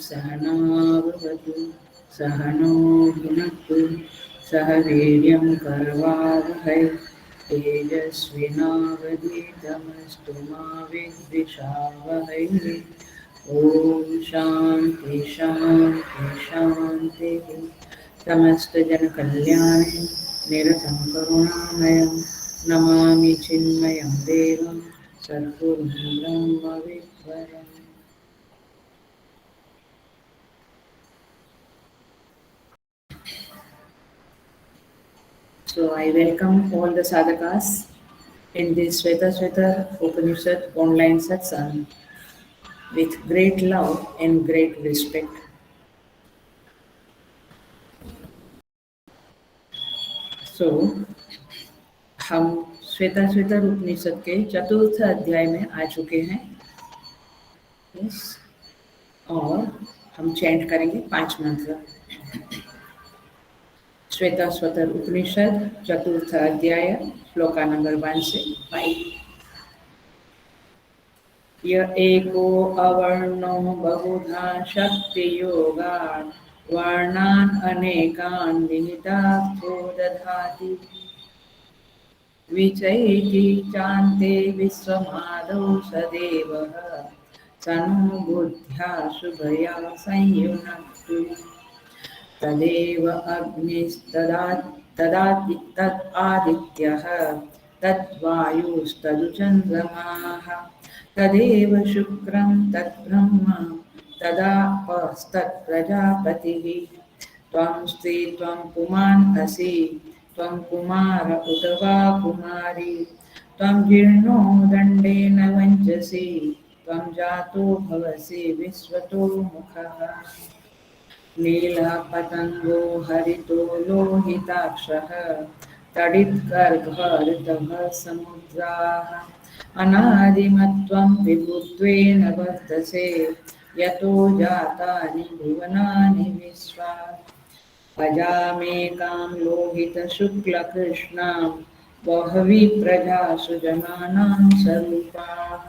सहनाववतु सहनो भुनक्तु सह वीर्यं करवावहै तेजस्विनावधीतमस्तु मा विद्विषावहै। ओम शांति शांति शांति। समस्त जन कल्याण निरतं करुणामयं नमामि चिन्मयं देवं सद्गुरुं ब्रह्मविद्वरम्। So I welcome all the sadhakas in this Shvetasvatar Upanishad online satsang with great love and great respect. So हम श्वेताश्वेतर उपनिषद के चतुर्थ अध्याय में आ चुके हैं। यस, और हम चैंट करेंगे 5 मंत्र। श्वेताश्वेतर उपनिषद चतुर्थ अध्याय श्लोका नंबर 1 से 5। य एको अवर्णो बहुधा शक्ति योगात् वर्णान् अनेकान् विहितार्थो दधाति विचैति चान्ते विश्वमादौ सदेवः सनो बुद्ध्या शुभया संयुनक्तु तदेव तदादित्यः तद्वायुस्तदुचन्द्रमाः तदेव शुक्रं तद्ब्रह्म तदापस्तत्प्रजापतिः त्वं स्त्री त्वं पुमान् असि त्वं कुमार उत वा कुमारी त्वं जीर्णो दण्डेन वञ्चसि त्वं जातो भवसि विश्वतो मुखः नीलः पतङ्गो हरितो लोहिताक्षः तडित्गर्भः ऋतभः समुद्राः अनादिमत्वं विभुत्वेन वर्तसे यतो जातानि भुवनानि विश्वा अजामेकां लोहितशुक्लकृष्णां बह्वी प्रजासु जनानां स्वरूपाः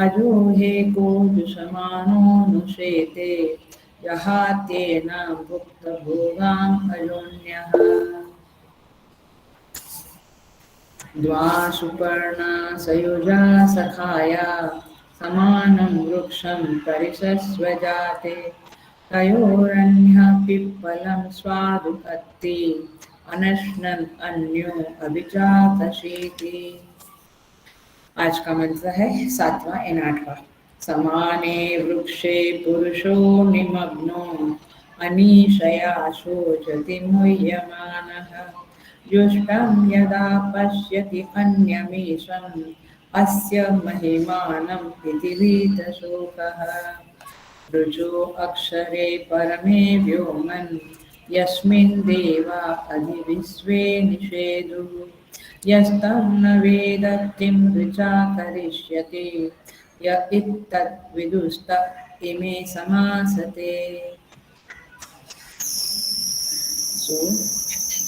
अजो हेको जुषमाणोऽनुशेते जहात्येनां भुक्तभोगां अयोन्यः द्वा सुपर्णा सयुजा सखाया समानं वृक्षं परिषस्वजाते तयोरन्यः पिप्पलं स्वादुपत्ति अनश्नन् अन्यो अभिजातशीति। आज का मंत्र है 7वां और 8वां। समाने वृक्षे पुरुषो निमग्नो अनीशया शोचति मुह्यमानः जुष्टं यदा पश्यति अन्यमीशम् अस्य महिमानं इति वीतशोकः ऋजो अक्षरे परमे व्योमन् यस्मिन् देवा अधिविश्वे निषेदुः यस्तं न वेद किं ऋचा करिष्यति य इत्तद्विदुस्त इमे समासते। सो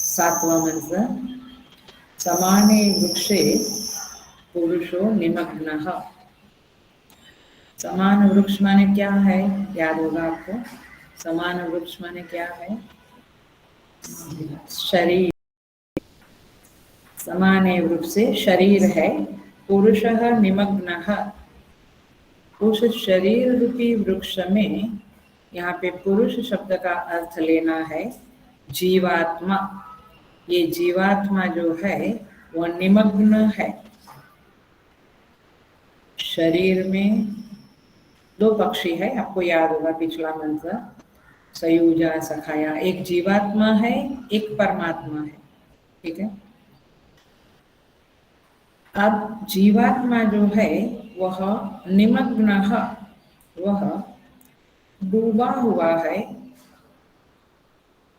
7वां मंत्र। समाने वृक्षे पुरुषो निमग्नः। समान वृक्ष माने क्या है? याद होगा आपको। समान वृक्ष माने क्या है? शरीर। समाने वृक्ष से शरीर है। पुरुषः निमग्नः। उस शरीर रूपी वृक्ष में, यहाँ पे पुरुष शब्द का अर्थ लेना है जीवात्मा। ये जीवात्मा जो है वो निमग्न है। शरीर में 2 पक्षी है, आपको याद होगा पिछला मंत्र सयुजा सखाया। एक जीवात्मा है, एक परमात्मा है। ठीक है। अब जीवात्मा जो है वह निमग्न, वह डूबा हुआ है,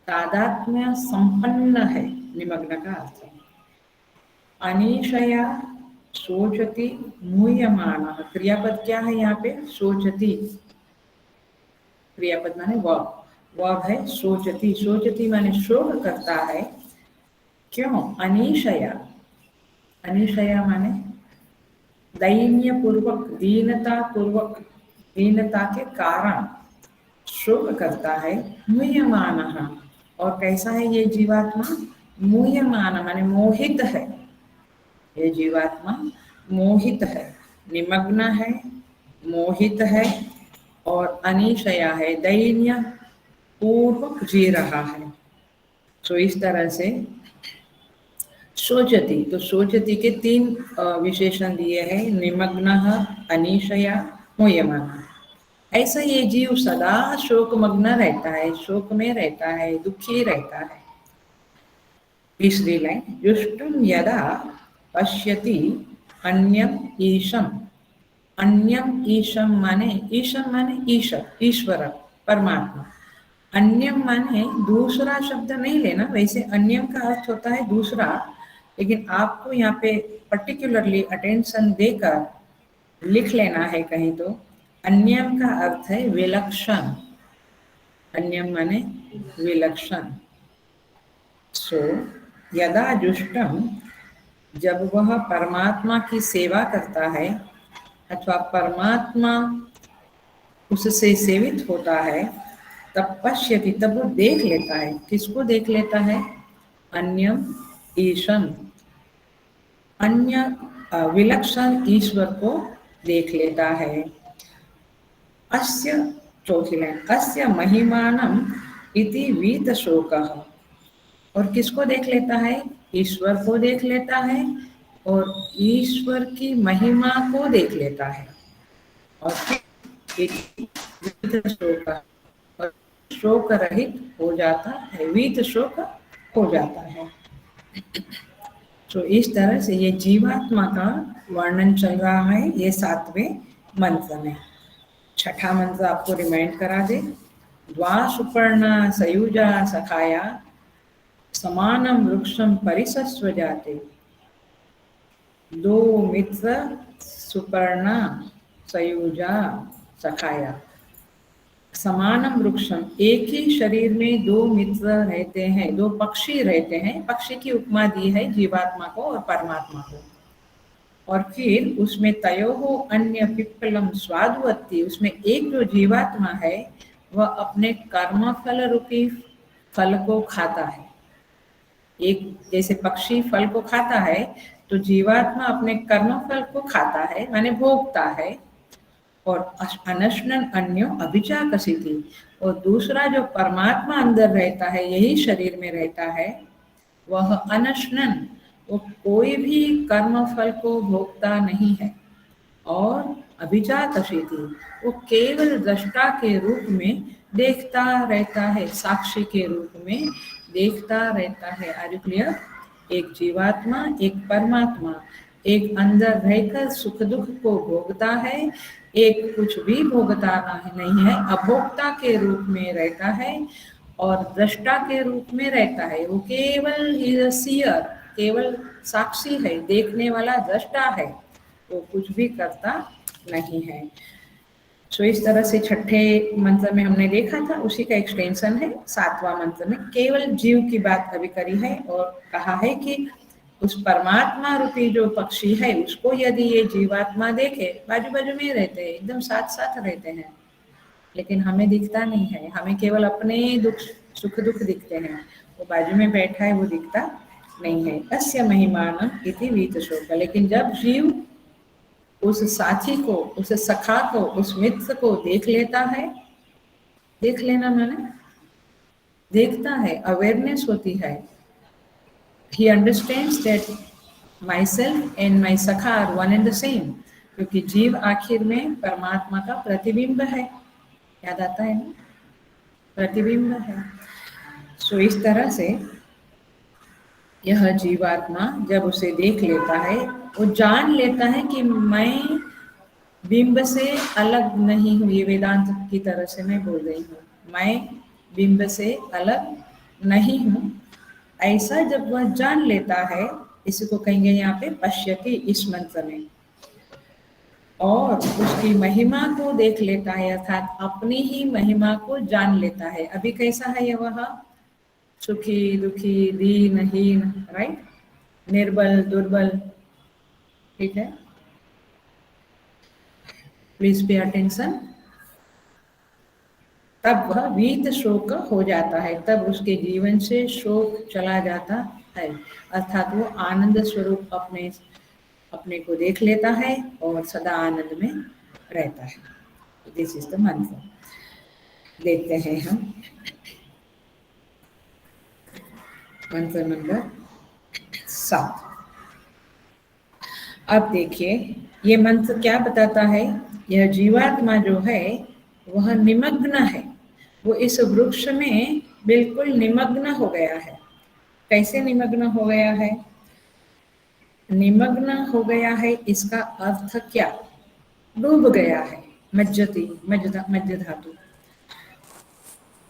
तादात्म्य संपन्न है। निमग्न का अर्थ है अनीशया सोचति मुह्यमानः। क्रियापद क्या है यहाँ पे? सोचति। क्रियापद माने वह है सोचति। सोचति माने शोक करता है। क्यों? अनीशया। अनीशया माने दैन्य पूर्वक, दीनता पूर्वक, दीनता के कारण। शोक करता है। मुह्यमानः, और कैसा है ये जीवात्मा? मुह्यमान माने मोहित है। ये जीवात्मा मोहित है, निमग्न है, मोहित है और अनिशया है, दैन्य पूर्वक जी रहा है। तो इस तरह से शोचति, तो शोचति के तीन विशेषण दिए हैं, निमग्न, अनिशया, मुह्यमान। ऐसा ये जीव सदा शोकमग्न रहता है, शोक में रहता है, दुखी रहता है। तीसरी लाइन, जुष्टुम यदा पश्यति अन्यम ईशम। अन्यम ईशम माने ईश्वर, ईश्वर परमात्मा। अन्यम माने दूसरा शब्द नहीं लेना, वैसे अन्यम का अर्थ होता है दूसरा, लेकिन आपको यहाँ पे पर्टिकुलरली अटेंशन देकर लिख लेना है कहीं तो। अन्यम का अर्थ है विलक्षण। अन्यम माने विलक्षण। सो यदा जुष्टम, जब वह परमात्मा की सेवा करता है अथवा परमात्मा उससे सेवित होता है, तब पश्यति, तब वो देख लेता है। किसको देख लेता है? अन्यम ईशम, अन्य विलक्षण ईश्वर को देख लेता है। अस्य, चौथी लाइन, अस्य महिमानम इति वीत शोकः, और किसको देख लेता है? ईश्वर को देख लेता है और ईश्वर की महिमा को देख लेता है। और वीत शोक, और शोक रहित हो जाता है, वीत शोक हो जाता है। तो इस तरह से ये जीवात्मा का वर्णन चल रहा है ये 7वें मंत्र में। छठा मंत्र आपको रिमाइंड करा दे। द्वा सुपर्णा सयुजा सखाया समानम वृक्षम परिसस्व जाते। दो मित्र सुपर्णा सयुजा सखाया, समानम वृक्षम, एक ही शरीर में दो मित्र रहते हैं, दो पक्षी रहते हैं। पक्षी की उपमा दी है जीवात्मा को और परमात्मा को। और फिर उसमें तयोहो अन्य पिप्पलम स्वादुवत्ति, उसमें एक जो जीवात्मा है वह अपने कर्म फल रूपी फल को खाता है। एक जैसे पक्षी फल को खाता है, तो जीवात्मा अपने कर्म फल को खाता है, माने भोगता है। और अनशनन अन्यो अभिचाकसिति, और दूसरा जो परमात्मा अंदर रहता है, यही शरीर में रहता है, वह अनशनन, वो कोई भी कर्म फल को भोगता नहीं है। और अभिजातशीति, वो केवल दृष्टा के रूप में देखता रहता है, साक्षी के रूप में देखता रहता है। Are you clear? एक जीवात्मा, एक परमात्मा, एक अंदर रहकर सुख दुख को भोगता है, एक कुछ भी भोगता नहीं है, अभोक्ता के रूप में रहता है और दृष्टा के रूप में रहता है। वो केवल सीयर, केवल साक्षी है, देखने वाला दृष्टा है, वो कुछ भी करता नहीं है। सो इस तरह से छठे मंत्र में हमने देखा था, उसी का एक्सटेंशन है 7वां मंत्र में। केवल जीव की बात अभी करी है और कहा है कि उस परमात्मा रूपी जो पक्षी है उसको यदि ये जीवात्मा देखे, बाजू बाजू में रहते हैं, एकदम साथ साथ रहते हैं, लेकिन हमें दिखता नहीं है, हमें केवल अपने दुख सुख दुख दिखते हैं। वो बाजू में बैठा है वो दिखता नहीं है। अस्य महिमान इति वीत शोक, लेकिन जब जीव उस साथी को, उस सखा को, उस मित्र को देख लेता है, देख लेना माने देखता है, अवेयरनेस होती है। He understands that myself and my sakha are one and the same, क्योंकि जीव आखिर में परमात्मा का प्रतिबिंब है। याद आता है ना? प्रतिबिंब है। सो इस तरह से यह जीवात्मा जब उसे देख लेता है, वो जान लेता है कि मैं बिंब से अलग नहीं हूँ। ये वेदांत की तरह से मैं बोल रही हूँ, मैं बिंब से अलग नहीं हूँ। ऐसा जब वह जान लेता है, इसी को कहेंगे यहाँ पे पश्यति इस मंत्र में, और उसकी महिमा को देख लेता है, अर्थात अपनी ही महिमा को जान लेता है। अभी कैसा है यह? वह सुखी दुखी, दीन हीन, राइट, निर्बल दुर्बल, ठीक है। Please pay attention. तब वह वीत शोक हो जाता है, तब उसके जीवन से शोक चला जाता है, अर्थात वो आनंद स्वरूप अपने अपने को देख लेता है और सदा आनंद में रहता है। दिस इज द मंत्र। देखते हैं हम मंत्र नंबर 7। अब देखिए ये मंत्र क्या बताता है। यह जीवात्मा जो है वह निमग्न है, वो इस वृक्ष में बिल्कुल निमग्न हो गया है। कैसे निमग्न हो गया है? निमग्न हो गया है इसका अर्थ क्या? डूब गया है, मज्जति मज्ज धातु।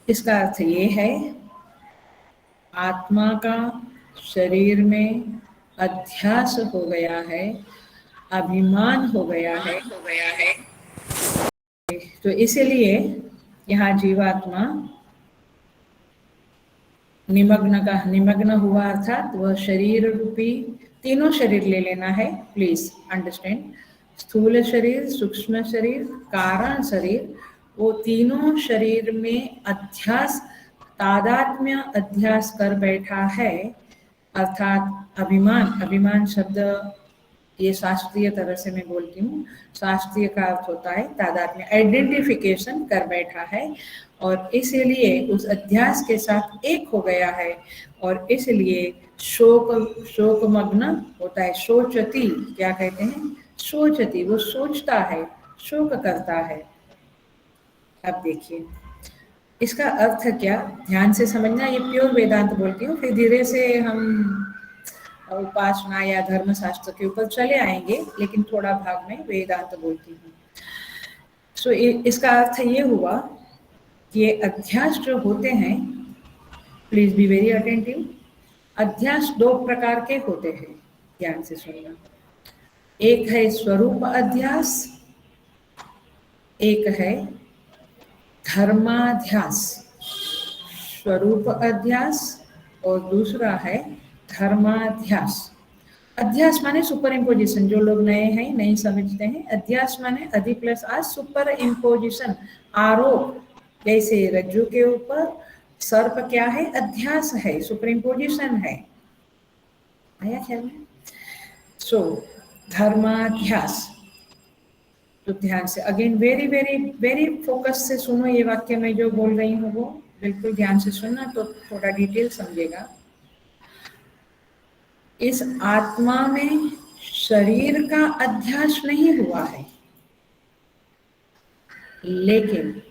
इसका अर्थ ये है आत्मा का शरीर में अध्यास हो गया है, अभिमान हो गया है, तो इसीलिए यहाँ जीवात्मा निमग्न हुआ, अर्थात वह शरीर रूपी तीनों शरीर ले लेना है, प्लीज अंडरस्टैंड। स्थूल शरीर, सूक्ष्म शरीर, कारण शरीर, वो तीनों शरीर में अध्यास, तादात्म्य अध्यास कर बैठा है, अर्थात अभिमान शब्द ये शास्त्रीय तरह से मैं बोलती हूँ। शास्त्रीय का अर्थ होता है तादात्म्य, आइडेंटिफिकेशन कर बैठा है और इसीलिए उस अध्यास के साथ एक हो गया है और इसलिए शोकमग्न होता है। सोचती क्या कहते हैं? सोचती, वो सोचता है, शोक करता है। अब देखिए इसका अर्थ क्या, ध्यान से समझना। ये प्योर वेदांत बोलती हूँ, फिर धीरे से हम उपासना या धर्मशास्त्र के ऊपर चले आएंगे, लेकिन थोड़ा भाग में वेदांत बोलती हूँ। सो इसका अर्थ ये हुआ कि ये अध्यास जो होते हैं, प्लीज बी वेरी अटेंटिव। अध्यास दो प्रकार के होते हैं, ध्यान से सुनना। एक है स्वरूप अध्यास, एक है धर्माध्यास। स्वरूप अध्यास और दूसरा है धर्माध्यास। अध्यास माने सुपर इम्पोजिशन, जो लोग नए हैं नहीं समझते हैं। अध्यास माने अधि प्लस आज, सुपर इम्पोजिशन, आरोप। जैसे रज्जु के ऊपर सर्प क्या है? अध्यास है, सुपर इम्पोजिशन है। आया ख्याल में? सो धर्माध्यास। तो ध्यान से again very very very focus से सुनो ये वाक्य मैं जो बोल रही हूँ, वो बिल्कुल ध्यान से सुनना तो थोड़ा डिटेल समझेगा। इस आत्मा में शरीर का अध्यास नहीं हुआ है, लेकिन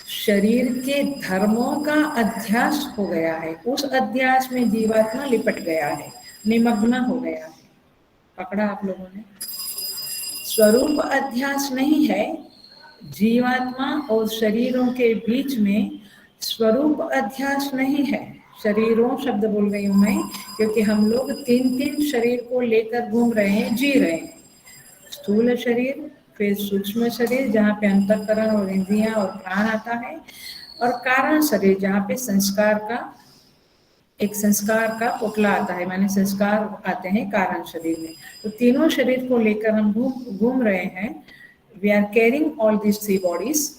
शरीर के धर्मों का अध्यास हो गया है। उस अध्यास में जीवात्मा लिपट गया है, निमग्न हो गया है। पकड़ा आप लोगों ने? स्वरूप अध्यास नहीं है, जीवात्मा और शरीरों के बीच में स्वरूप अध्यास नहीं है। शरीरों शब्द बोल रही हूं मैं, क्योंकि हम लोग तीन तीन शरीर को लेकर घूम रहे हैं, जी रहे हैं। स्थूल शरीर, फिर सूक्ष्म शरीर जहाँ पे अंतःकरण और इंद्रियां और प्राण आता है, और कारण शरीर जहाँ पे संस्कार का पुतला आता है, माने संस्कार आते हैं कारण शरीर में। तो तीनों शरीर को लेकर हम घूम रहे हैं। We are carrying all this three bodies.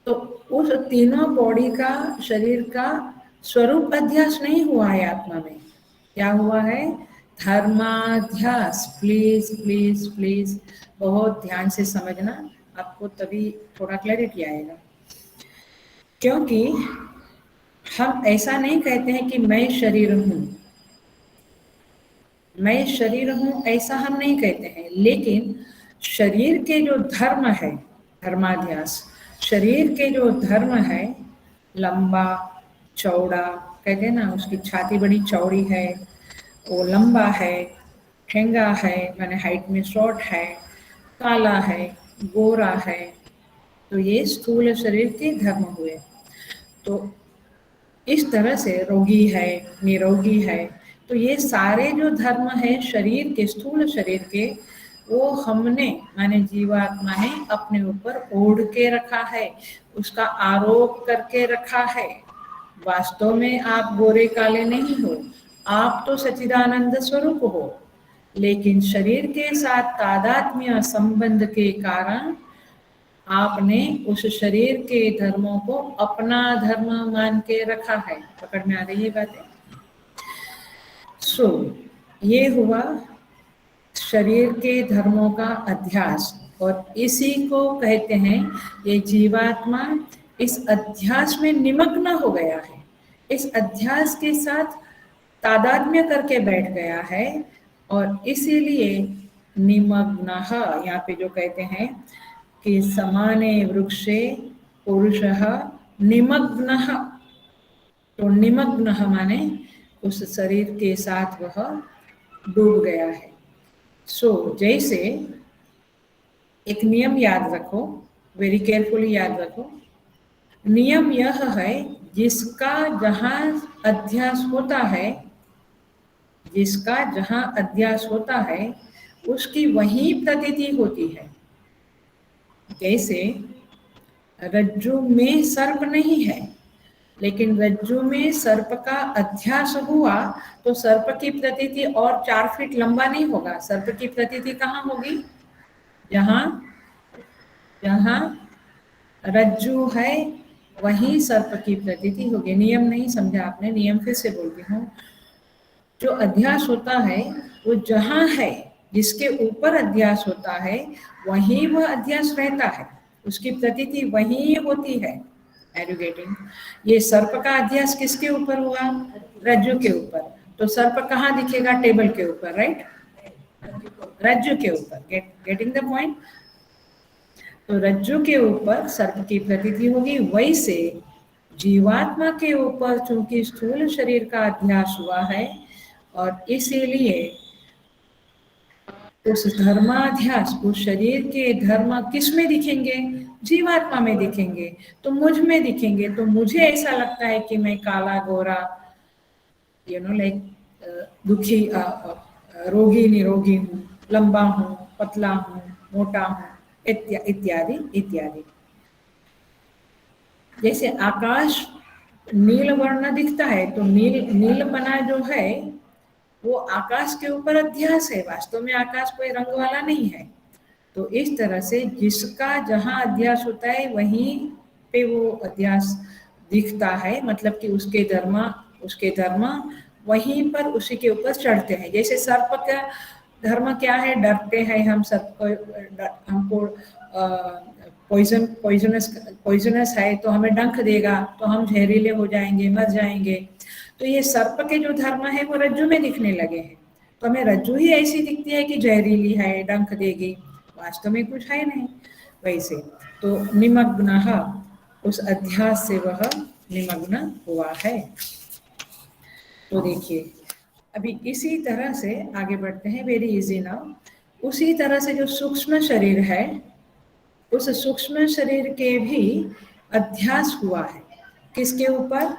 तो उस तीनों बॉडी का, शरीर का स्वरूप अध्यास नहीं हुआ है आत्मा में। क्या हुआ है? धर्माध्यास। प्लीज प्लीज प्लीज बहुत ध्यान से समझना, आपको तभी थोड़ा क्लैरिटी आएगा। क्योंकि हम ऐसा नहीं कहते हैं कि मैं शरीर हूं, मैं शरीर हूं, ऐसा हम नहीं कहते हैं। लेकिन शरीर के जो धर्म है, धर्माध्यास, शरीर के जो धर्म है, लंबा चौड़ा, कहते हैं ना, उसकी छाती बड़ी चौड़ी है, वो लंबा है, ठेंगा है, माने हाइट में शॉर्ट है, काला है, गोरा है, तो ये स्थूल शरीर के धर्म हुए। तो इस तरह से रोगी है, निरोगी है, तो ये सारे जो धर्म है शरीर के, स्थूल शरीर के, वो हमने माने जीवात्मा ने अपने ऊपर ओढ़ के रखा है, उसका आरोप करके रखा है। वास्तव में आप गोरे काले नहीं हो, आप तो सच्चिदानंद स्वरूप हो, लेकिन शरीर के साथ तादात्म्य संबंध के कारण आपने उस शरीर के धर्मों को अपना धर्म मान के रखा है। पकड़ में आ रही है बातें? ये हुआ शरीर के धर्मों का अध्यास, और इसी को कहते हैं ये जीवात्मा इस अध्यास में निमग्न हो गया है, इस अध्यास के साथ तादात्म्य करके बैठ गया है, और इसीलिए निमग्नः यहाँ पे जो कहते हैं कि समाने वृक्षे पुरुषः निमग्नः, तो निमग्नः माने उस शरीर के साथ वह डूब गया है। जैसे एक नियम याद रखो, वेरी केयरफुली याद रखो। नियम यह है जिसका जहां अध्यास होता है, जिसका जहां अध्यास होता है उसकी वही प्रतीति होती है। जैसे रज्जु में सर्प नहीं है, लेकिन रज्जु में सर्प का अध्यास हुआ तो सर्प की प्रतीति और 4 फीट लंबा नहीं होगा। सर्प की प्रतीति कहाँ होगी? जहां जहां रज्जु है वहीं सर्प की प्रतीति होगी। नियम नहीं समझा आपने, नियम फिर से बोलती हूँ। जो अध्यास होता है वो जहां है, जिसके ऊपर अध्यास होता है वहीं वह अध्यास रहता है, उसकी प्रतीति वहीं होती है। एजुकेटिंग, ये सर्प का अध्यास किसके ऊपर हुआ? रज्जु के ऊपर। तो सर्प कहाँ दिखेगा? टेबल के ऊपर, राइट? रज्जु के ऊपर। Getting the point? तो रज्जु के ऊपर सर्प की प्रतीति होगी। वैसे जीवात्मा के ऊपर चूंकि स्थूल शरीर का अध्यास हुआ है, और इसीलिए उस धर्माध्यास, उस शरीर के धर्म किस में दिखेंगे? जीवात्मा में दिखेंगे, तो मुझ में दिखेंगे। तो मुझे ऐसा लगता है कि मैं काला गोरा, लाइक दुखी, रोगी निरोगी हूँ, लंबा हूँ, पतला हूँ, मोटा हूँ, इत्यादि इत्यादि। जैसे आकाश नील वर्ण दिखता है, तो नीलपना जो है वो आकाश के ऊपर अध्यास है, वास्तव में आकाश कोई रंग वाला नहीं है। तो इस तरह से जिसका जहां अध्यास होता है वहीं पे वो अध्यास दिखता है, मतलब कि उसके धर्म वहीं पर उसी के ऊपर चढ़ते हैं। जैसे सर्प का धर्म क्या है? डरते हैं हम सबको, हमको पॉइजनस है तो हमें डंक देगा तो हम जहरीले हो जाएंगे, मर जाएंगे। तो ये सर्प के जो धर्म है वो रज्जु में दिखने लगे हैं। तो हमें रज्जु ही ऐसी दिखती है कि जहरीली है, डंक देगी, वास्तव में कुछ है नहीं। वैसे तो निमग्नः, उस अध्यास से वह निमग्न हुआ है। तो देखिए अभी इसी तरह से आगे बढ़ते हैं, वेरी इजी नाउ। उसी तरह से जो सूक्ष्म शरीर है, उस सूक्ष्म शरीर के भी अध्यास हुआ है। किसके ऊपर?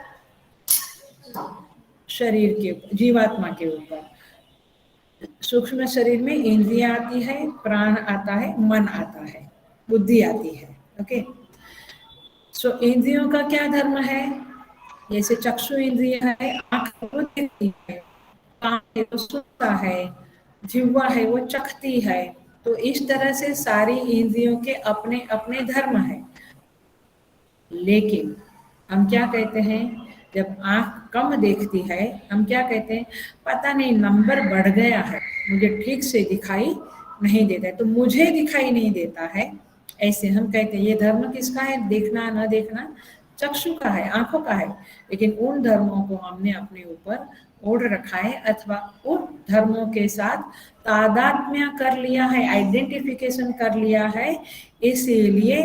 शरीर के, जीवात्मा के ऊपर। सूक्ष्म शरीर में इंद्रियां आती है, प्राण आता है, मन आता है, बुद्धि आती है। ओके, सो इंद्रियों का क्या धर्म है? जैसे चक्षु इंद्रिय है, आंख वो देखती है, कान है वो सुनता है, जिह्वा है वो चखती है। तो इस तरह से सारी इंद्रियों के अपने अपने धर्म है। लेकिन हम क्या कहते हैं, जब आंख कम देखती है हम क्या कहते हैं? पता नहीं नंबर बढ़ गया है, मुझे ठीक से दिखाई नहीं देता है, तो मुझे दिखाई नहीं देता है, ऐसे हम कहते हैं। ये धर्म किसका है? देखना न देखना चक्षु का है, आंखों का है। लेकिन उन धर्मों को हमने अपने ऊपर ओढ़ रखा है, अथवा उन धर्मों के साथ तादात्म्य कर लिया है, आइडेंटिफिकेशन कर लिया है। इसीलिए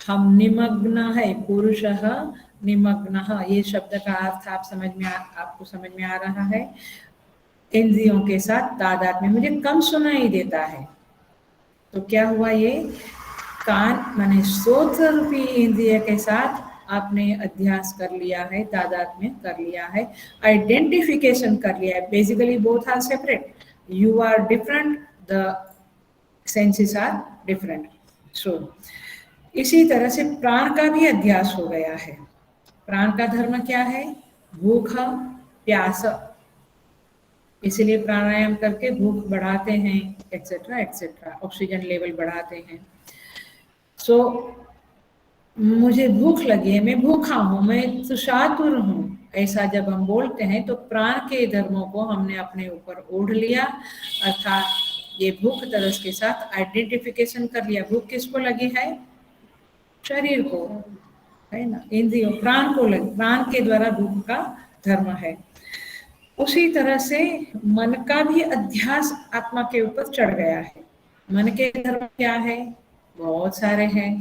हम निमग्न है, पुरुषः निमग्नः। ये शब्द का अर्थ आपको समझ में आ रहा है? इंद्रियों के साथ तादात्म्य। मुझे कम सुनाई देता है, तो क्या हुआ? ये कान माने श्रोत्र रूपी इंद्रिय के साथ आपने अध्यास कर लिया है, तादात्म्य कर लिया है, आइडेंटिफिकेशन कर लिया है। Basically both are separate, you are different, the senses are different. So इसी तरह से प्राण का भी अध्यास हो गया है। प्राण का धर्म क्या है? भूख, प्यास, इसीलिए प्राणायाम करके भूख बढ़ाते हैं, एक्सेट्रा एक्सेट्रा, ऑक्सीजन लेवल बढ़ाते हैं। सो मुझे भूख लगी है, मैं भूखा हूँ, मैं तुषातुर हूँ, ऐसा जब हम बोलते हैं तो प्राण के धर्मों को हमने अपने ऊपर ओढ़ लिया, अर्थात ये भूख तरस के साथ आइडेंटिफिकेशन कर लिया। भूख किसको लगी है? शरीर को, है ना, इंद्रियों, प्राण को लगी, प्राण के द्वारा भूख का धर्म है। उसी तरह से मन का भी अध्यास आत्मा के ऊपर चढ़ गया है। मन के धर्म क्या है? बहुत सारे हैं।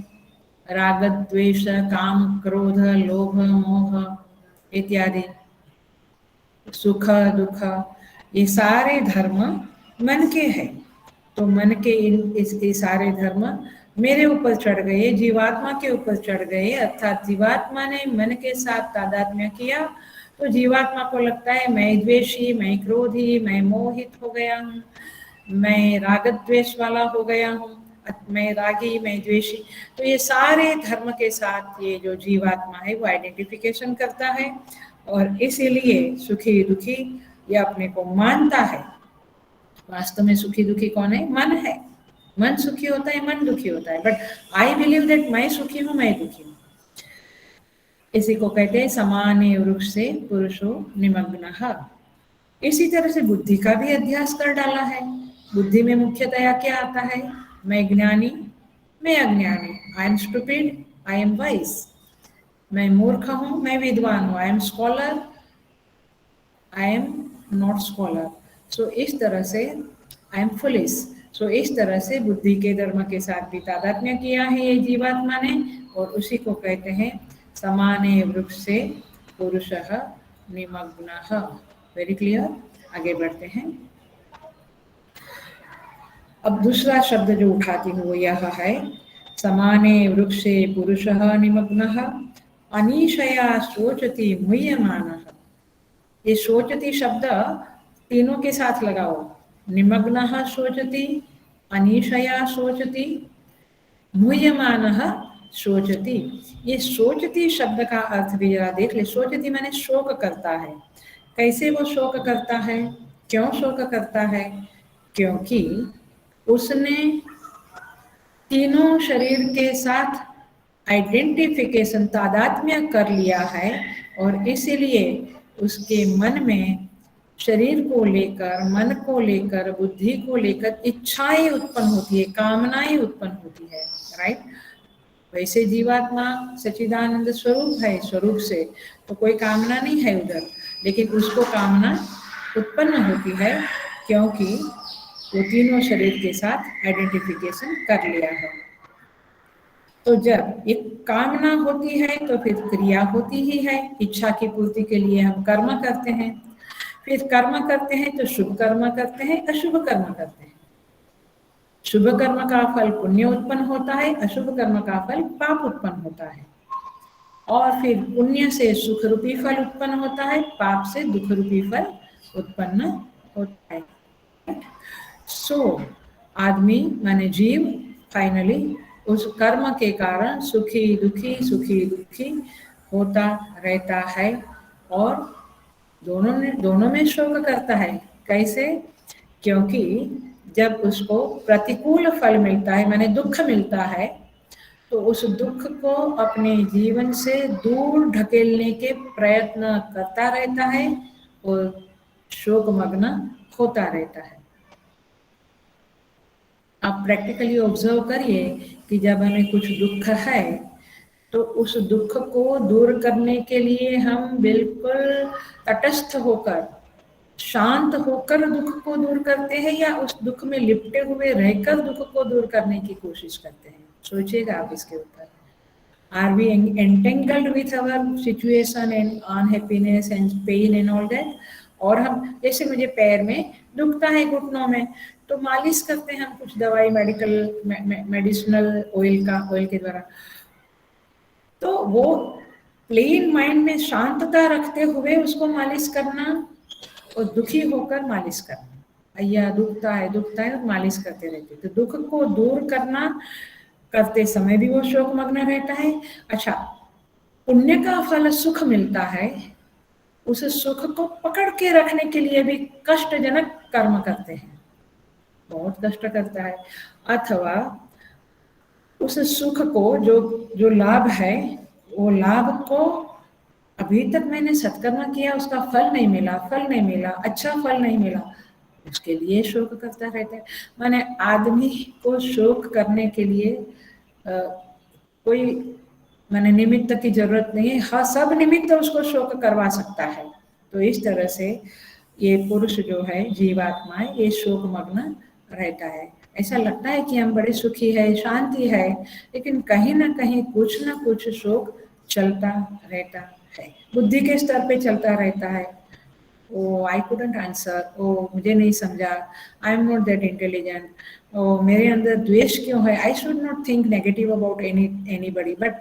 राग, द्वेष, काम, क्रोध, लोभ, मोह इत्यादि, सुख, दुख, ये सारे धर्म मन के हैं। तो मन के ये सारे धर्म मेरे ऊपर चढ़ गए, जीवात्मा के ऊपर चढ़ गए, अर्थात जीवात्मा ने मन के साथ तादात्म्य किया तो जीवात्मा को लगता है मैं द्वेषी, मैं क्रोधी, मैं मोहित हो गया हूँ, मैं राग द्वेष वाला हो गया हूँ, मैं रागी, मैं द्वेषी। तो ये सारे धर्म के साथ ये जो जीवात्मा है वो आइडेंटिफिकेशन करता है और इसीलिए सुखी दुखी ये अपने को मानता है। वास्तव में सुखी दुखी कौन है? मन है। मन सुखी होता है, मन दुखी होता है, बट आई बिलीव दैट मैं सुखी हूँ, मैं दुखी हूँ। इसी को कहते हैं समाने वृक्ष से पुरुषो निमग्नः। इसी तरह से बुद्धि का भी अध्यास कर डाला है। बुद्धि में मुख्यतया क्या आता है? मैं ज्ञानी, मैं अज्ञानी, I am stupid, I am wise, मैं मूर्ख हूँ, मैं विद्वान हूँ, I am scholar, I am not scholar. So इस तरह से आई एम फुलिश। सो इस तरह से बुद्धि के धर्म के साथ भी तादात्म्य किया है ये जीवात्मा ने, और उसी को कहते हैं समाने वृक्ष से पुरुषः निमग्नः। Very clear. आगे बढ़ते हैं। अब दूसरा शब्द जो उठाती हूँ वो यह है समाने वृक्षे पुरुषः निमग्नः अनीशया शोचति मुह्यमानः। ये शोचति शब्द तीनों के साथ लगाओ। निमग्नः शोचति, अनीशया शोचति, मुह्यमानः शोचति। ये शोचति शब्द का अर्थ भी जरा देख ले। शोचति माने शोक करता है। कैसे वो शोक करता है? क्यों शोक करता है? क्योंकि उसने तीनों शरीर के साथ आइडेंटिफिकेशन, तादात्म्य कर लिया है और इसीलिए उसके मन में शरीर को लेकर, मन को लेकर, बुद्धि को लेकर इच्छाएं उत्पन्न होती है, कामनाएं उत्पन्न होती है। राइट? वैसे जीवात्मा सच्चिदानंद स्वरूप है, स्वरूप से तो कोई कामना नहीं है उधर, लेकिन उसको कामना उत्पन्न होती है क्योंकि वो तीनों शरीर के साथ आइडेंटिफिकेशन कर लिया है। तो जब एक कामना होती है तो फिर क्रिया होती ही है। इच्छा की पूर्ति के लिए हम कर्म करते हैं, फिर कर्म करते हैं तो शुभ कर्म करते हैं, अशुभ कर्म करते हैं। शुभ कर्म का फल पुण्य उत्पन्न होता है, अशुभ कर्म का फल पाप उत्पन्न होता है। और फिर पुण्य से सुख रूपी फल उत्पन्न होता है, पाप से दुख रूपी फल उत्पन्न होता है। सो आदमी माने जीव फाइनली उस कर्म के कारण सुखी दुखी होता रहता है और दोनों में शोक करता है। कैसे? क्योंकि जब उसको प्रतिकूल फल मिलता है, माने दुख मिलता है, तो उस दुख को अपने जीवन से दूर ढकेलने के प्रयत्न करता रहता है और शोकमग्न होता रहता है। आप प्रैक्टिकली ऑब्जर्व करिए कि जब हमें कुछ दुख है तो उस दुख को दूर करने के लिए हम बिल्कुल तटस्थ होकर, शांत होकर दुख को दूर करते हैं या उस दुख में लिपटे हुए रहकर दुख को दूर करने की कोशिश करते हैं? सोचिएगा आप इसके ऊपर। Are we entangled with our situation and unhappiness and pain and all that? और हम, जैसे मुझे पैर में दुखता है घुटनों में, तो मालिश करते हैं हम कुछ दवाई, मेडिसिनल ऑयल के द्वारा। तो वो प्लेन माइंड में शांतता रखते हुए उसको मालिश करना और दुखी होकर मालिश करना। भैया दुखता है और मालिश करते रहते, तो दुख को दूर करना करते समय भी वो शोकमग्न रहता है। अच्छा, पुण्य का फल सुख मिलता है, उस सुख को पकड़ के रखने के लिए भी कष्टजनक कर्म करते हैं, बहुत कष्ट करता है। अथवा उस सुख को जो जो लाभ है, वो लाभ को अभी तक मैंने सत्कर्म किया, उसका फल नहीं मिला, अच्छा फल नहीं मिला, उसके लिए शोक करता रहता है। माने आदमी को शोक करने के लिए कोई माने निमित्त की जरूरत नहीं है। हाँ, सब निमित्त उसको शोक करवा सकता है। तो इस तरह से ये पुरुष जो है, जीवात्मा, ये शोक मग्न रहता है। ऐसा लगता है कि हम बड़े सुखी है, शांति है, लेकिन कहीं ना कहीं कुछ ना कुछ शोक चलता रहता है, बुद्धि के स्तर पे चलता रहता है। ओ आई कुडंट आंसर, ओ मुझे नहीं समझा, I am not that intelligent, ओ मेरे अंदर द्वेष क्यों है, I should not think negative about anybody. But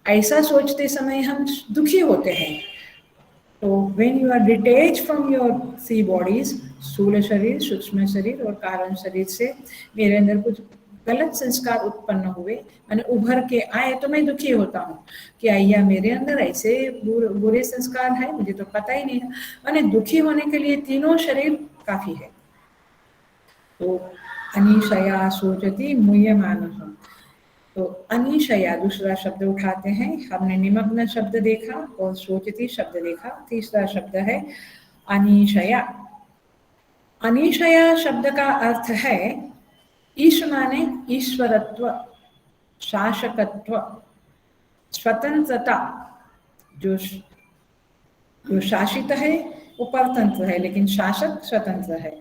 ऐसा सोचते समय हम दुखी होते हैं। तो when you are detach from your see bodies, स्थूल शरीर, सूक्ष्म शरीर और कारण शरीर से मेरे अंदर कुछ गलत संस्कार उत्पन्न हुए, मैंने उभर के आए, तो मैं दुखी होता हूँ कि आइया मेरे अंदर ऐसे बुरे संस्कार है, मुझे तो पता ही नहीं है। मैंने दुखी होने के लिए तीनों शरीर काफी है। तो अनिशया सोचती मुह्यमानः, तो अनिशया दूसरा शब्द उठाते हैं। हमने निमग्न शब्द देखा और सोचती शब्द देखा, तीसरा शब्द है अनिशया। अनिशया शब्द का अर्थ है ईश माने ईश्वरत्व, शासकत्व, स्वतंत्रता। जो जो शासित है वो परतंत्र है, लेकिन शासक स्वतंत्र है।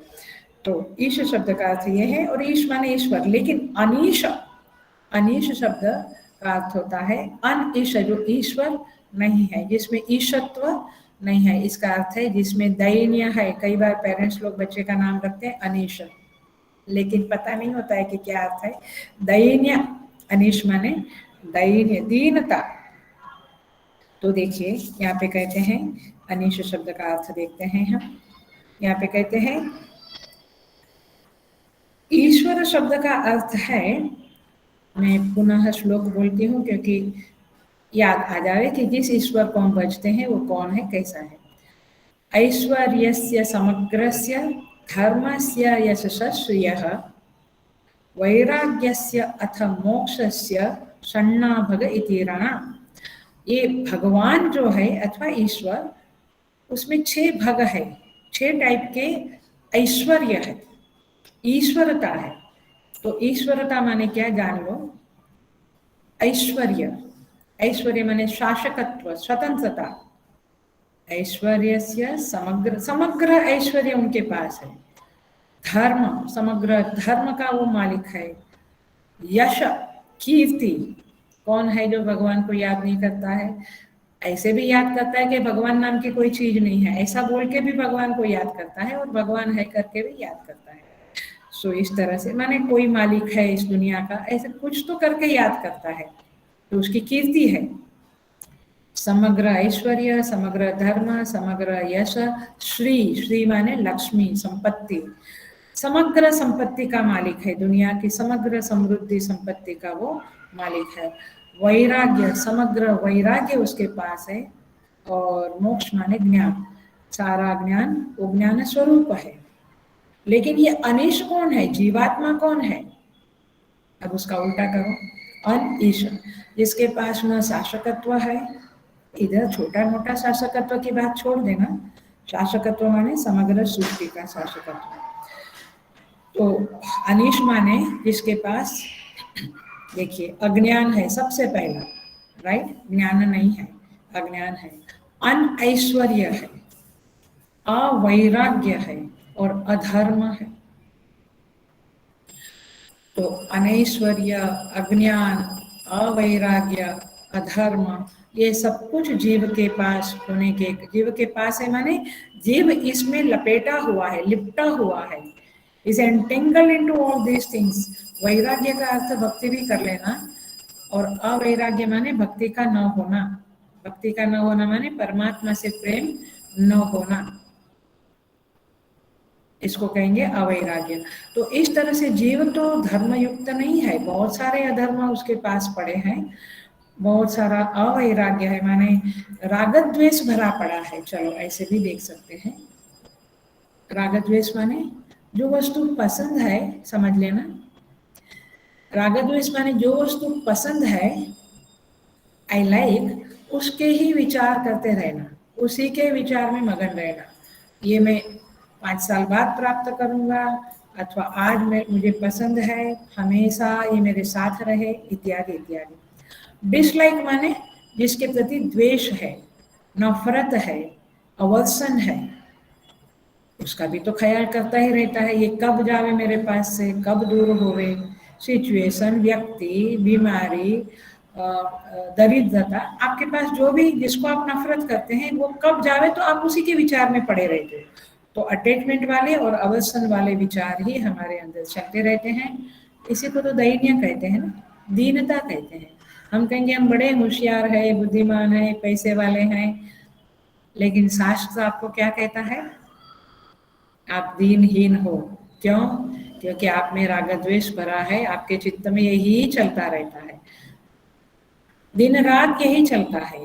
तो ईश शब्द का अर्थ यह है, और ईश माने ईश्वर। लेकिन अनीश, अनीश शब्द का अर्थ होता है अन ईश, जो ईश्वर नहीं है, जिसमें ईशत्व नहीं है। इसका अर्थ है जिसमें दैन्य है। कई बार पेरेंट्स लोग बच्चे का नाम रखते हैं अनीश, लेकिन पता नहीं होता है कि क्या अर्थ है दैन्य। अनीश माने दैन्य, दीनता। तो देखिए यहाँ पे कहते हैं, अनीश शब्द का अर्थ देखते हैं हम। यहाँ पे कहते हैं ईश्वर शब्द का अर्थ है, मैं पुनः श्लोक बोलती हूँ क्योंकि याद आ जाए कि जिस ईश्वर को हम भजते हैं वो कौन है, कैसा है। ऐश्वर्यस्य समग्रस्य धर्मस्य यशस्य श्रियः वैराग्यस्य अथ मोक्षस्य षण्णाभग इति रणा। ये भगवान जो है अथवा ईश्वर, उसमें 6 भग है, 6 टाइप के ऐश्वर्य है, ईश्वरता है। तो ईश्वरता माने क्या, जान लो। ऐश्वर्य, ऐश्वर्य माने शासकत्व, स्वतंत्रता। ऐश्वर्यस्य समग्र, समग्र ऐश्वर्य उनके पास है। धर्म, समग्र धर्म का वो मालिक है। यश, कीर्ति, कौन है जो भगवान को याद नहीं करता है। ऐसे भी याद करता है कि भगवान नाम की कोई चीज नहीं है, ऐसा बोल के भी भगवान को याद करता है, और भगवान है करके भी याद करता है। सो इस तरह से माने कोई मालिक है इस दुनिया का, ऐसे कुछ तो करके याद करता है, तो उसकी कीर्ति है। समग्र ऐश्वर्य, समग्र धर्म, समग्र यश, श्री, श्री माने लक्ष्मी, संपत्ति, समग्र संपत्ति का मालिक है। दुनिया की समग्र समृद्धि संपत्ति का वो मालिक है। वैराग्य, समग्र वैराग्य उसके पास है। और मोक्ष माने ज्ञान, सारा ज्ञान वो ज्ञान स्वरूप है। लेकिन ये अनीश कौन है, जीवात्मा कौन है? अब उसका उल्टा करो, अनईश, जिसके पास न शासकत्व है। इधर छोटा मोटा शासकत्व की बात छोड़ देना, शासकत्व माने समग्र सृष्टि का शासकत्व। तो अनीश माने जिसके पास, देखिए अज्ञान है सबसे पहला, राइट, ज्ञान नहीं है, अज्ञान है। अनऐश्वर्य है, अवैराग्य है और अधर्म है। तो अनैश्वर्य, अज्ञान, अवैराग्य, अधर्म, ये सब कुछ जीव के पास होने के, जीव के पास है माने जीव इसमें लपेटा हुआ है, लिपटा हुआ है, is entangled into all these things. वैराग्य का अर्थ भक्ति भी कर लेना, और अवैराग्य माने भक्ति का न होना। भक्ति का न होना माने परमात्मा से प्रेम न होना, इसको कहेंगे अवैराग्य। तो इस तरह से जीव तो धर्मयुक्त नहीं है, बहुत सारे अधर्म उसके पास पड़े हैं, बहुत सारा अवैराग्य है, माने राग द्वेष भरा पड़ा है। चलो ऐसे भी देख सकते हैं। राग द्वेष माने जो वस्तु पसंद है, समझ लेना, राग द्वेष माने जो वस्तु पसंद है, आई लाइक, उसके ही विचार करते रहना, उसी के विचार में मगन रहना। ये मैं 5 साल बाद प्राप्त करूंगा, अथवा आज मैं मुझे पसंद है, हमेशा ये मेरे साथ रहे, इत्यादि इत्यादि। डिसलाइक माने जिसके प्रति द्वेष है, नफरत है, अवर्सन है, उसका भी तो ख्याल करता ही रहता है, ये कब जावे मेरे पास से, कब दूर होवे। सिचुएशन, व्यक्ति, बीमारी, दरिद्रता, आपके पास जो भी जिसको आप नफरत करते हैं वो कब जावे तो आप उसी के विचार में पड़े रहते हैं। तो अटैचमेंट वाले और अवर्सन वाले विचार ही हमारे अंदर चलते रहते हैं। इसी को तो दैन्य कहते हैं ना, दीनता कहते हैं। हम कहेंगे हम बड़े होशियार है, बुद्धिमान है, पैसे वाले हैं, लेकिन शास्त्र आपको क्या कहता है? आप दीनहीन हो। क्यों? क्योंकि आप में राग द्वेष भरा है, आपके चित्त में यही चलता रहता है, दिन रात यही चलता है।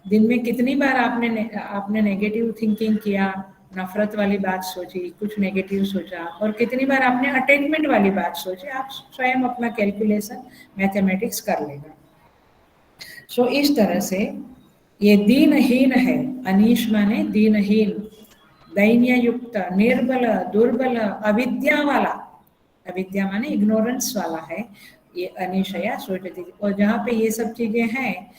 दिन में कितनी बार आपने नेगेटिव थिंकिंग किया, नफरत वाली बात सोची, कुछ नेगेटिव सोचा, और कितनी बार आपने अटैचमेंट वाली बात सोची। आप स्वयं अपना कैलकुलेशन मैथमेटिक्स कर लेगा। सो इस तरह से ये दीनहीन है। अनीश माने दीनहीन, दैन्य युक्त, निर्बल, दुर्बल, अविद्या वाला। अविद्या माने इग्नोरेंस वाला है ये अनिशया सोचती। और जहाँ पे ये सब चीजें हैं,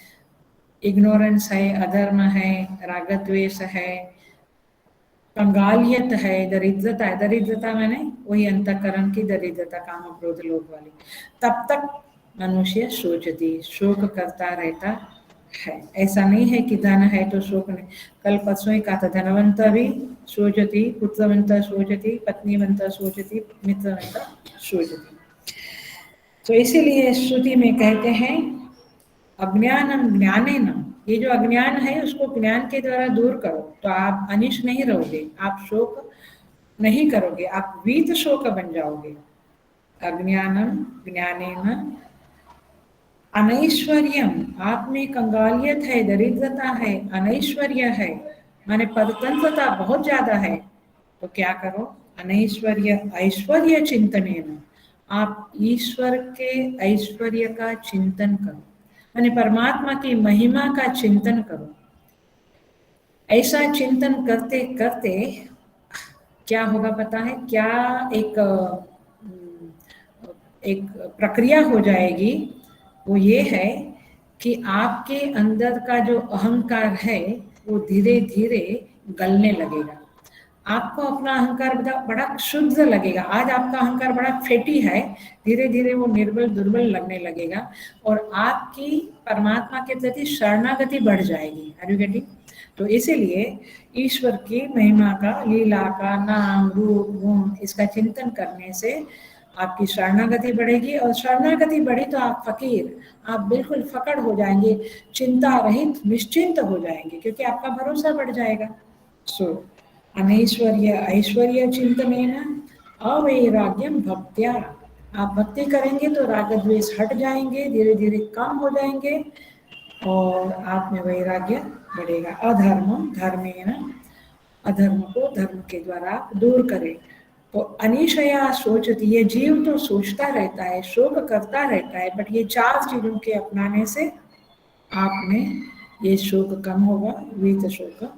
इग्नोरेंस है, अधर्म है, राग द्वेष है, कंगालियत है, दरिद्रता है। दरिद्रता मैंने वही अंतःकरण की दरिद्रता, काम क्रोध लोभ वाली। तब तक मनुष्य सोचती, शोक करता रहता है। ऐसा नहीं है कि धन है तो शोक नहीं। कल परसों ही कहा था, धनवंत भी सोचती, पुत्रवंत सोचती, पत्नीवंत सोचती, मित्रवंत सोचती। तो इसीलिए श्रुति में कहते हैं अज्ञानम ज्ञानेन, ये जो अज्ञान है उसको ज्ञान के द्वारा दूर करो तो आप अनिश नहीं रहोगे, आप शोक नहीं करोगे, आप वीत शोक बन जाओगे। अज्ञानम ज्ञानेन अनैश्वर्यम, आप में कंगालियत है, दरिद्रता है, अनैश्वर्य है, माने परतंत्रता बहुत ज्यादा है। तो क्या करो? अनैश्वर्य ऐश्वर्य चिंतनेन, आप ईश्वर के ऐश्वर्य का चिंतन करो, माने परमात्मा की महिमा का चिंतन करो। ऐसा चिंतन करते करते क्या होगा पता है? क्या एक प्रक्रिया हो जाएगी, वो ये है कि आपके अंदर का जो अहंकार है वो धीरे धीरे गलने लगेगा। आपको अपना अहंकार बड़ा शुद्ध लगेगा। आज आपका अहंकार बड़ा फेटी है, धीरे धीरे वो निर्बल दुर्बल लगने लगेगा और आपकी परमात्मा के प्रति शरणागति बढ़ जाएगी। Are you getting? तो इसीलिए ईश्वर की महिमा का, लीला का, नाम रूप गुण, इसका चिंतन करने से आपकी शरणागति बढ़ेगी। और शरणागति बढ़ी तो आप फकीर, आप बिल्कुल फकड़ हो जाएंगे, चिंता रहित निश्चिंत हो जाएंगे, क्योंकि आपका भरोसा बढ़ जाएगा। सो अनैश्वर्य ऐश्वर्य चिंतनेन अवैराग्यम भक्त्या, आप भक्ति करेंगे तो राग द्वेष हट जाएंगे, धीरे धीरे कम हो जाएंगे और आप में वैराग्य बढ़ेगा। अधर्म धर्मेण, अधर्म को धर्म के द्वारा आप दूर करें। तो अनिशया सोचती, ये जीव तो सोचता रहता है, शोक करता रहता है, बट ये 4 चीजों के अपनाने से आप में ये शोक कम होगा, वीत शोक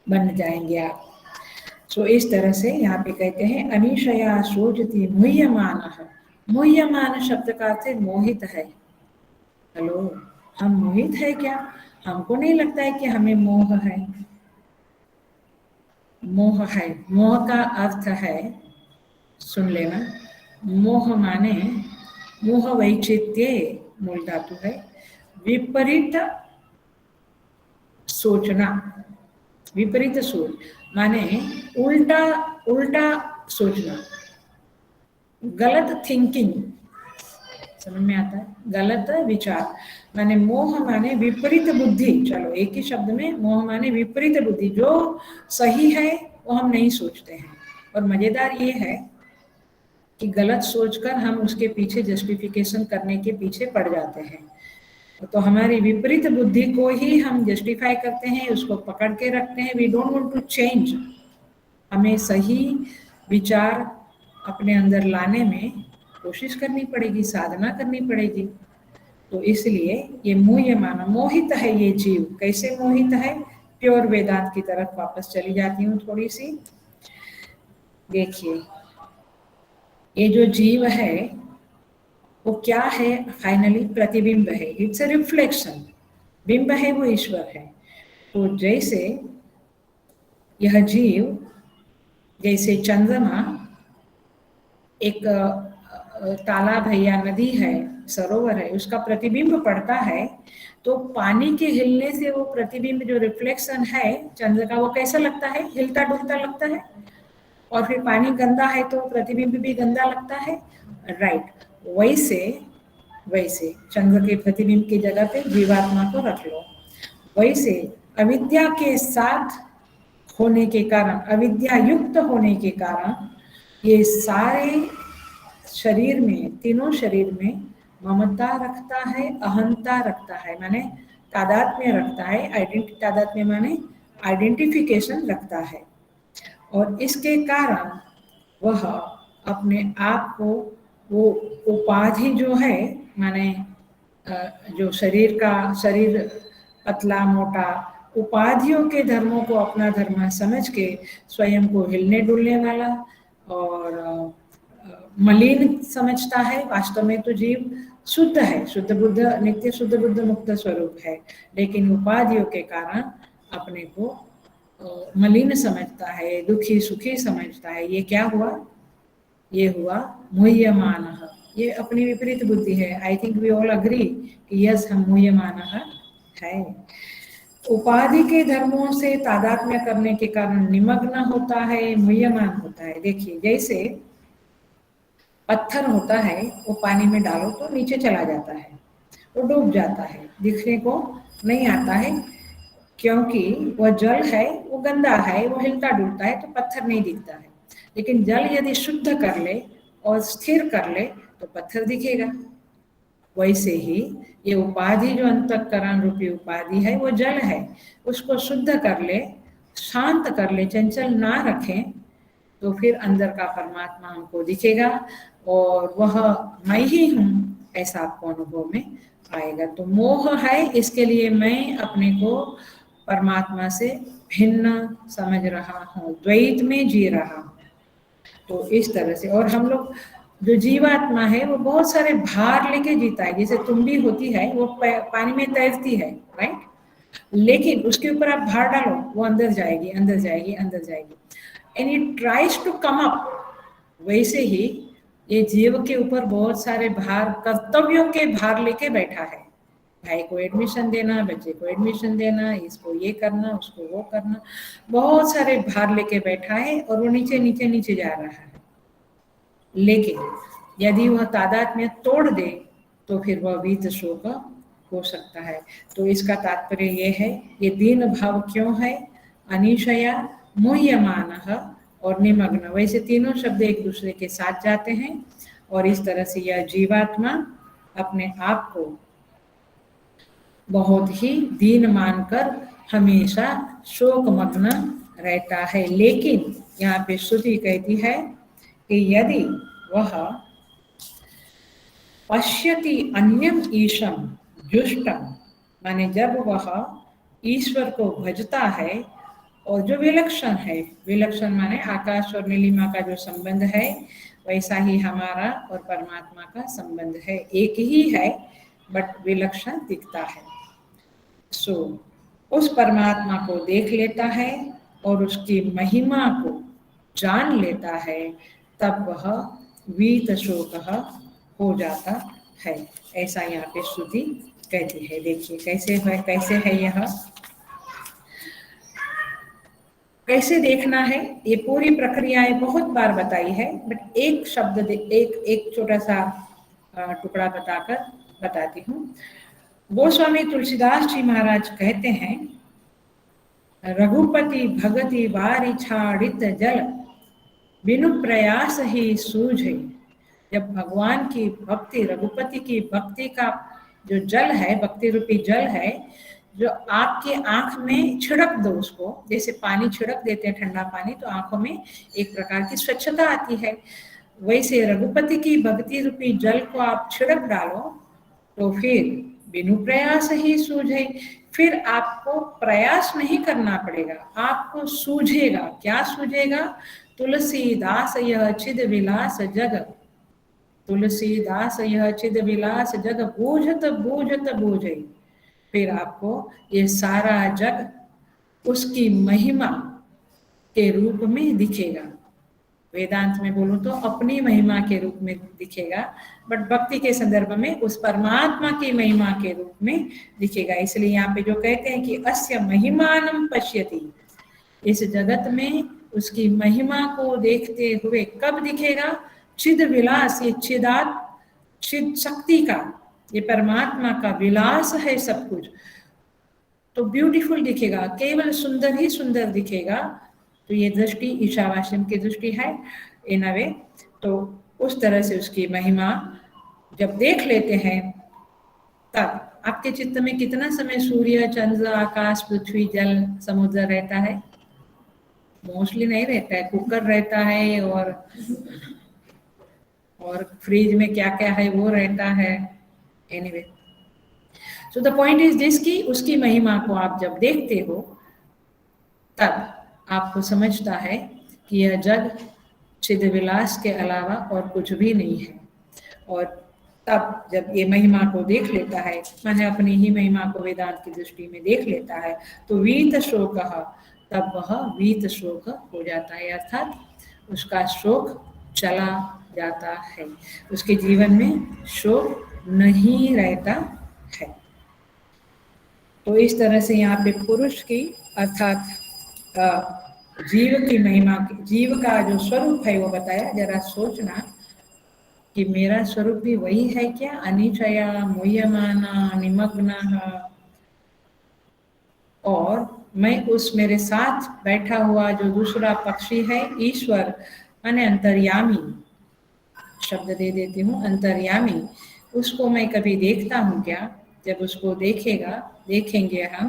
बन जाएंगे आप। सो इस तरह से यहाँ पे कहते हैं अनिशया सोचती मुह्यमान। मुह्यमान शब्द का अर्थ मोहित है। हेलो, हम मोहित है क्या? हमको नहीं लगता है कि हमें मोह है। मोह है, मोह का अर्थ है, सुन लेना, मोह माने मोह वैचित्य, मूल धातु है, विपरीत सोचना। विपरीत सोच माने उल्टा उल्टा सोचना, गलत थिंकिंग, समझ में आता है? गलत विचार माने मोह माने विपरीत बुद्धि। चलो एक ही शब्द में, मोह माने विपरीत बुद्धि, जो सही है वो हम नहीं सोचते हैं। और मजेदार ये है कि गलत सोचकर हम उसके पीछे जस्टिफिकेशन करने के पीछे पड़ जाते हैं। तो हमारी विपरीत बुद्धि को ही हम जस्टिफाई करते हैं, उसको पकड़ के रखते हैं। We don't want to change. हमें सही विचार अपने अंदर लाने में कोशिश करनी पड़ेगी, साधना करनी पड़ेगी। तो इसलिए ये मूह्यमान, मोहित है ये जीव। कैसे मोहित है? प्योर वेदांत की तरफ वापस चली जाती हूँ थोड़ी सी। देखिए, ये जो जीव है वो क्या है? फाइनली प्रतिबिंब है, इट्स अ रिफ्लेक्शन। बिंब है वो ईश्वर है। तो जैसे यह जीव, जैसे चंद्रमा एक तालाब है या नदी है, सरोवर है, उसका प्रतिबिंब पड़ता है, तो पानी के हिलने से वो प्रतिबिंब जो रिफ्लेक्शन है चंद्र का, वो कैसा लगता है? हिलता डुलता लगता है। और फिर पानी गंदा है तो प्रतिबिंब भी गंदा लगता है, राइट। वैसे वैसे चंद्र के प्रतिबिंब की जगह पे जीवात्मा को रख लो। वैसे अविद्या के साथ होने के कारण, अविद्या युक्त होने के कारण ये सारे शरीर में, तीनों शरीर में ममता रखता है, अहंता रखता है, माने तादात्म्य रखता है। तादात्म्य माने आइडेंटिफिकेशन रखता है। और इसके कारण वह अपने आप को, वो उपाधि जो है, माने जो शरीर पतला मोटा, उपाधियों के धर्मों को अपना धर्म समझ के स्वयं को हिलने डुलने वाला और मलिन समझता है। वास्तव में तो जीव शुद्ध है, शुद्ध बुद्ध, नित्य शुद्ध बुद्ध मुक्त स्वरूप है, लेकिन उपाधियों के कारण अपने को मलिन समझता है, दुखी सुखी समझता है। ये क्या हुआ? ये हुआ मूह्यमान। ये अपनी विपरीत बुद्धि है। I think we all agree कि यस, हम मूह्यमान है। उपाधि के धर्मों से तादात्म्य करने के कारण निमग्न होता है, मूह्यमान होता है। देखिए, जैसे पत्थर होता है, वो पानी में डालो तो नीचे चला जाता है, वो डूब जाता है, दिखने को नहीं आता है, क्योंकि वह जल है, वो गंदा है, वो हिलता डुलता है, तो पत्थर नहीं दिखता है। लेकिन जल यदि शुद्ध कर ले और स्थिर कर ले तो पत्थर दिखेगा। वैसे ही ये उपाधि, जो अंतःकरण रूपी उपाधि है, वो जल है, उसको शुद्ध कर ले, शांत कर ले, चंचल ना रखें, तो फिर अंदर का परमात्मा हमको दिखेगा और वह मैं ही हूँ, ऐसा आपको अनुभव में आएगा। तो मोह है, इसके लिए मैं अपने को परमात्मा से भिन्न समझ रहा हूँ, द्वैत में जी रहा हूँ। तो इस तरह से, और हम लोग जो जीवात्मा है वो बहुत सारे भार लेके जीता है। जैसे तुम्बी होती है, वो पानी में तैरती है, राइट, लेकिन उसके ऊपर आप भार डालो, वो अंदर जाएगी, अंदर जाएगी, अंदर जाएगी, and it tries to come up. वैसे ही ये जीव के ऊपर बहुत सारे भार, कर्तव्यों के भार लेके बैठा है। भाई को एडमिशन देना, बच्चे को एडमिशन देना, इसको ये करना, उसको वो करना, बहुत सारे भार लेके बैठा है और वो नीचे नीचे नीचे जा रहा है। लेकिन यदि वह तादात्म्य तोड़ दे तो फिर वह वीत शोक हो सकता है। तो इसका तात्पर्य ये है, ये दीन भाव क्यों है? अनिशया, मूह्यमानः और निमग्न। वैसे तीनों शब्द एक दूसरे के साथ जाते हैं और इस तरह से यह जीवात्मा अपने आप को बहुत ही दीन मानकर हमेशा शोकमग्न रहता है। लेकिन यहाँ पे श्रुति कहती है कि यदि वह पश्यति अन्यम ईशम जुष्टम, माने जब वह ईश्वर को भजता है, और जो विलक्षण है, विलक्षण माने आकाश और नीलिमा का जो संबंध है, वैसा ही हमारा और परमात्मा का संबंध है, एक ही है बट विलक्षण दिखता है। सो उस परमात्मा को देख लेता है और उसकी महिमा को जान लेता है, तब वह वीत शोक हो जाता है। ऐसा यहाँ पे श्रुति कहती है। देखिए कैसे है यह, कैसे देखना है। ये पूरी प्रक्रियाएं बहुत बार बताई है, बट एक शब्द एक छोटा सा टुकड़ा बताकर बताती हूँ। गोस्वामी तुलसीदास जी महाराज कहते हैं, रघुपति भगति वारि छाड़ित जल, बिनु प्रयास ही सूझे। जब भगवान की भक्ति, रघुपति की भक्ति का जो जल है, भक्ति रूपी जल है, जो आपके आंख में छिड़क दो उसको, जैसे पानी छिड़क देते हैं ठंडा पानी, तो आंखों में एक प्रकार की स्वच्छता आती है। वैसे रघुपति की भक्ति रूपी जल को आप छिड़क डालो तो फिर बिनु प्रयास ही सूझे। फिर आपको प्रयास नहीं करना पड़ेगा, आपको सूझेगा। क्या सूझेगा? तुलसीदास यह चिद विलास जग, तुलसीदास यह चिद विलास जग, बूझत बूझत बूझे। फिर आपको ये सारा जग उसकी महिमा के रूप में दिखेगा। वेदांत में बोलूं तो अपनी महिमा के रूप में दिखेगा, बट भक्ति के संदर्भ में उस परमात्मा की महिमा के रूप में दिखेगा। इसलिए यहाँ पे जो कहते हैं कि अस्य महिमानम पश्यति, इस जगत में उसकी महिमा को देखते हुए कब दिखेगा? चिद विलास, ये चिद शक्ति का, ये परमात्मा का विलास है सब कुछ, तो ब्यूटीफुल दिखेगा, केवल सुंदर ही सुंदर दिखेगा। तो ये दृष्टि ईशावास्यम की दृष्टि है इन अ वे। तो उस तरह से उसकी महिमा जब देख लेते हैं, तब आपके चित्त में कितना समय सूर्य, चंद्र, आकाश, पृथ्वी, जल, समुद्र रहता है? मोस्टली नहीं रहता है, कुकर रहता है और फ्रिज में क्या क्या है वो रहता है। Anyway, so the point is this कि उसकी महिमा को आप जब देखते हो तब आपको समझता है कि यह जग चिद विलास के अलावा और कुछ भी नहीं है। और तब जब ये महिमा को देख लेता है, माने अपनी ही महिमा को वेदांत की दृष्टि में देख लेता है, तो वीत शोक, तब वह वीत शोक हो जाता है, अर्थात उसका शोक चला जाता है, उसके जीवन में शोक नहीं रहता है। तो इस तरह से यहाँ पे पुरुष की अर्थात जीव की महिमा, जीव का जो स्वरूप है वो बताया। जरा सोचना कि मेरा स्वरूप भी वही है क्या? अनिचया, मुह्यमाना, निमग्न, और मैं उस मेरे साथ बैठा हुआ जो दूसरा पक्षी है ईश्वर, माने अंतर्यामी शब्द दे देती हूँ, अंतर्यामी, उसको मैं कभी देखता हूँ क्या? जब उसको देखेंगे हम,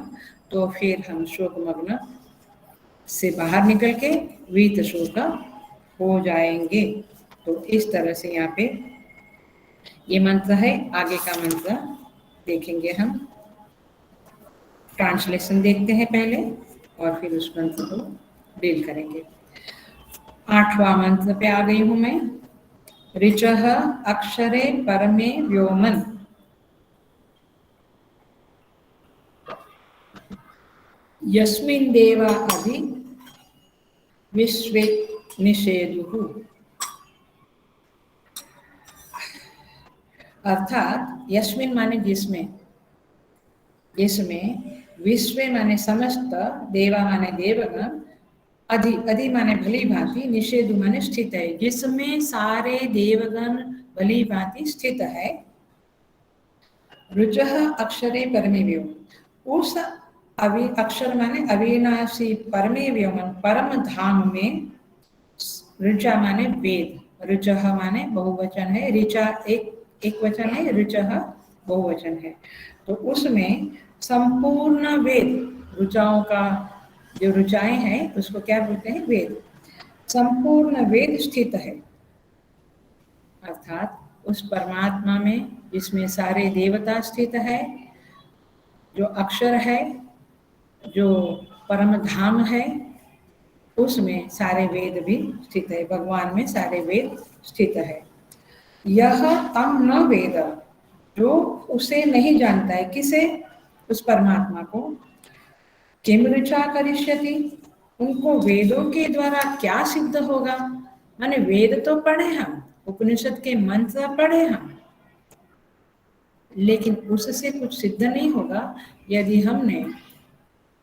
तो फिर हम शोकमग्न से बाहर निकल के वीत शोक हो जाएंगे। तो इस तरह से यहाँ पे ये मंत्र है। आगे का मंत्र देखेंगे हम, ट्रांसलेशन देखते हैं पहले और फिर उस मंत्र को डील करेंगे। 8वां मंत्र पे आ गई हूं मैं। ऋचः अक्षरे परमे व्योमन, यस्मिन् देवा अधि विश्वे निषेधुः। अर्थात यस्मिन् माने जिसमें, जिसमें, विश्व माने समस्त, देवा माने देवगण, अधि अधि माने भली भांति, निषेधु माने स्थित है, जिसमें सारे देवगण भली भांति स्थित है। ऋचः अक्षरे परमे व्योम, उस अक्षर माने अविनाशी परमे व्योमन, परम धाम में। ऋचा माने वेद, ऋचः माने बहुवचन है, ऋचा एक वचन है, ऋचः बहुवचन है। तो उसमें संपूर्ण वेद, ऋचाओं का जो ऋचाएं हैं उसको क्या बोलते हैं? वेद। संपूर्ण वेद स्थित है, अर्थात उस परमात्मा में जिसमें सारे देवता स्थित है, जो अक्षर है, जो परम धाम है, उसमें सारे वेद भी स्थित है, भगवान में सारे वेद स्थित है। यह तम न वेद, जो उसे नहीं जानता है, किसे? उस परमात्मा को। किम ऋचा करिष्यति, उनको वेदों के द्वारा क्या सिद्ध होगा? माने वेद तो पढ़े हम, उपनिषद के मंत्र पढ़े हम, लेकिन उससे कुछ सिद्ध नहीं होगा यदि हमने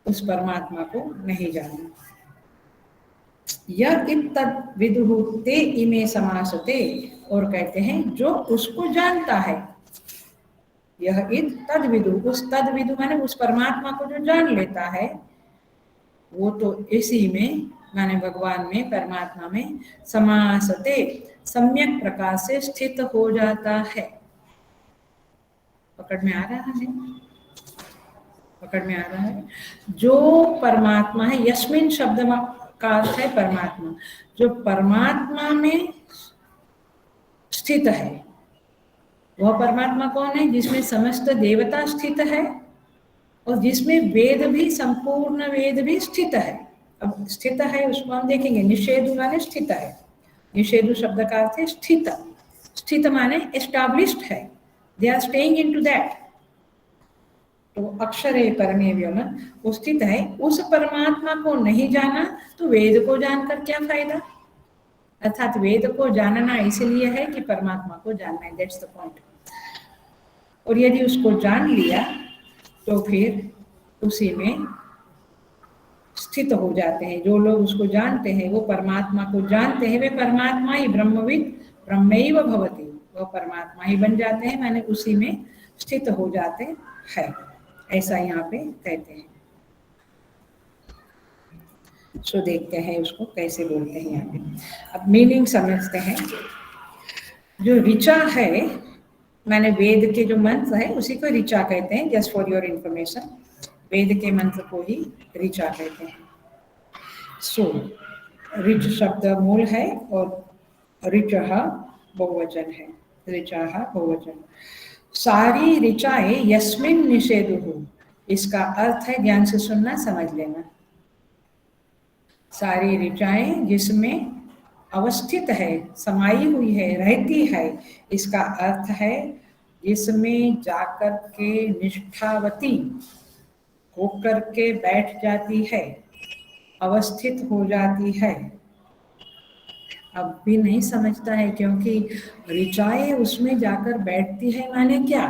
उस परमात्मा को नहीं जाना। यह तद विदुहु ते इमे समासते, और कहते हैं जो उसको जानता है। यह तद विदु, उस तद विदु माने उस परमात्मा को जो जान लेता है, वो तो इसी में माने भगवान में, परमात्मा में समासते, सम्यक प्रकार से स्थित हो जाता है। पकड़ में आ रहा है? पकड़ में आ रहा है? जो परमात्मा है, यस्मिन शब्द का अर्थ है परमात्मा, जो परमात्मा में स्थित है। वह परमात्मा कौन है? जिसमें समस्त देवता स्थित है और जिसमें वेद भी, संपूर्ण वेद भी स्थित है। अब स्थित है उसको हम देखेंगे, निषेधु माने स्थित है। निषेधु शब्द का अर्थ है स्थित। स्थित माने एस्टैब्लिश्ड है, they are staying into that. तो अक्षरे परमे व्योम, वो स्थित है। उस परमात्मा को नहीं जाना तो वेद को जानकर क्या फायदा? अर्थात वेद को जानना इसलिए है कि परमात्मा को जानना है, दैट्स द पॉइंट। और यदि उसको जान लिया तो फिर उसी में स्थित हो जाते हैं। जो लोग उसको जानते हैं, वो परमात्मा को जानते हैं, वे परमात्मा ही ब्रह्मविद ब्रह्मैव भवति, वो परमात्मा ही बन जाते हैं, माने उसी में स्थित हो जाते हैं, ऐसा यहाँ पे कहते हैं। सो देखते हैं उसको कैसे बोलते हैं यहाँ पे। अब मीनिंग समझते हैं। जो ऋचा है, माने वेद के जो मंत्र है उसी को ऋचा कहते हैं। जस्ट फॉर योर इंफॉर्मेशन, वेद के मंत्र को ही ऋचा कहते हैं। सो ऋच शब्द मूल है और ऋचः बहुवचन है। ऋचः बहुवचन। सारी ऋचाएं यस्मिन् निषेधुः, इसका अर्थ है, ध्यान से सुनना, समझ लेना। सारी ऋचाएं जिसमें अवस्थित है, समाई हुई है, रहती है, इसका अर्थ है जिसमें जाकर के निष्ठावती होकर के बैठ जाती है, अवस्थित हो जाती है। अब भी नहीं समझता है, क्योंकि ऋचाएं उसमें जाकर बैठती है माने क्या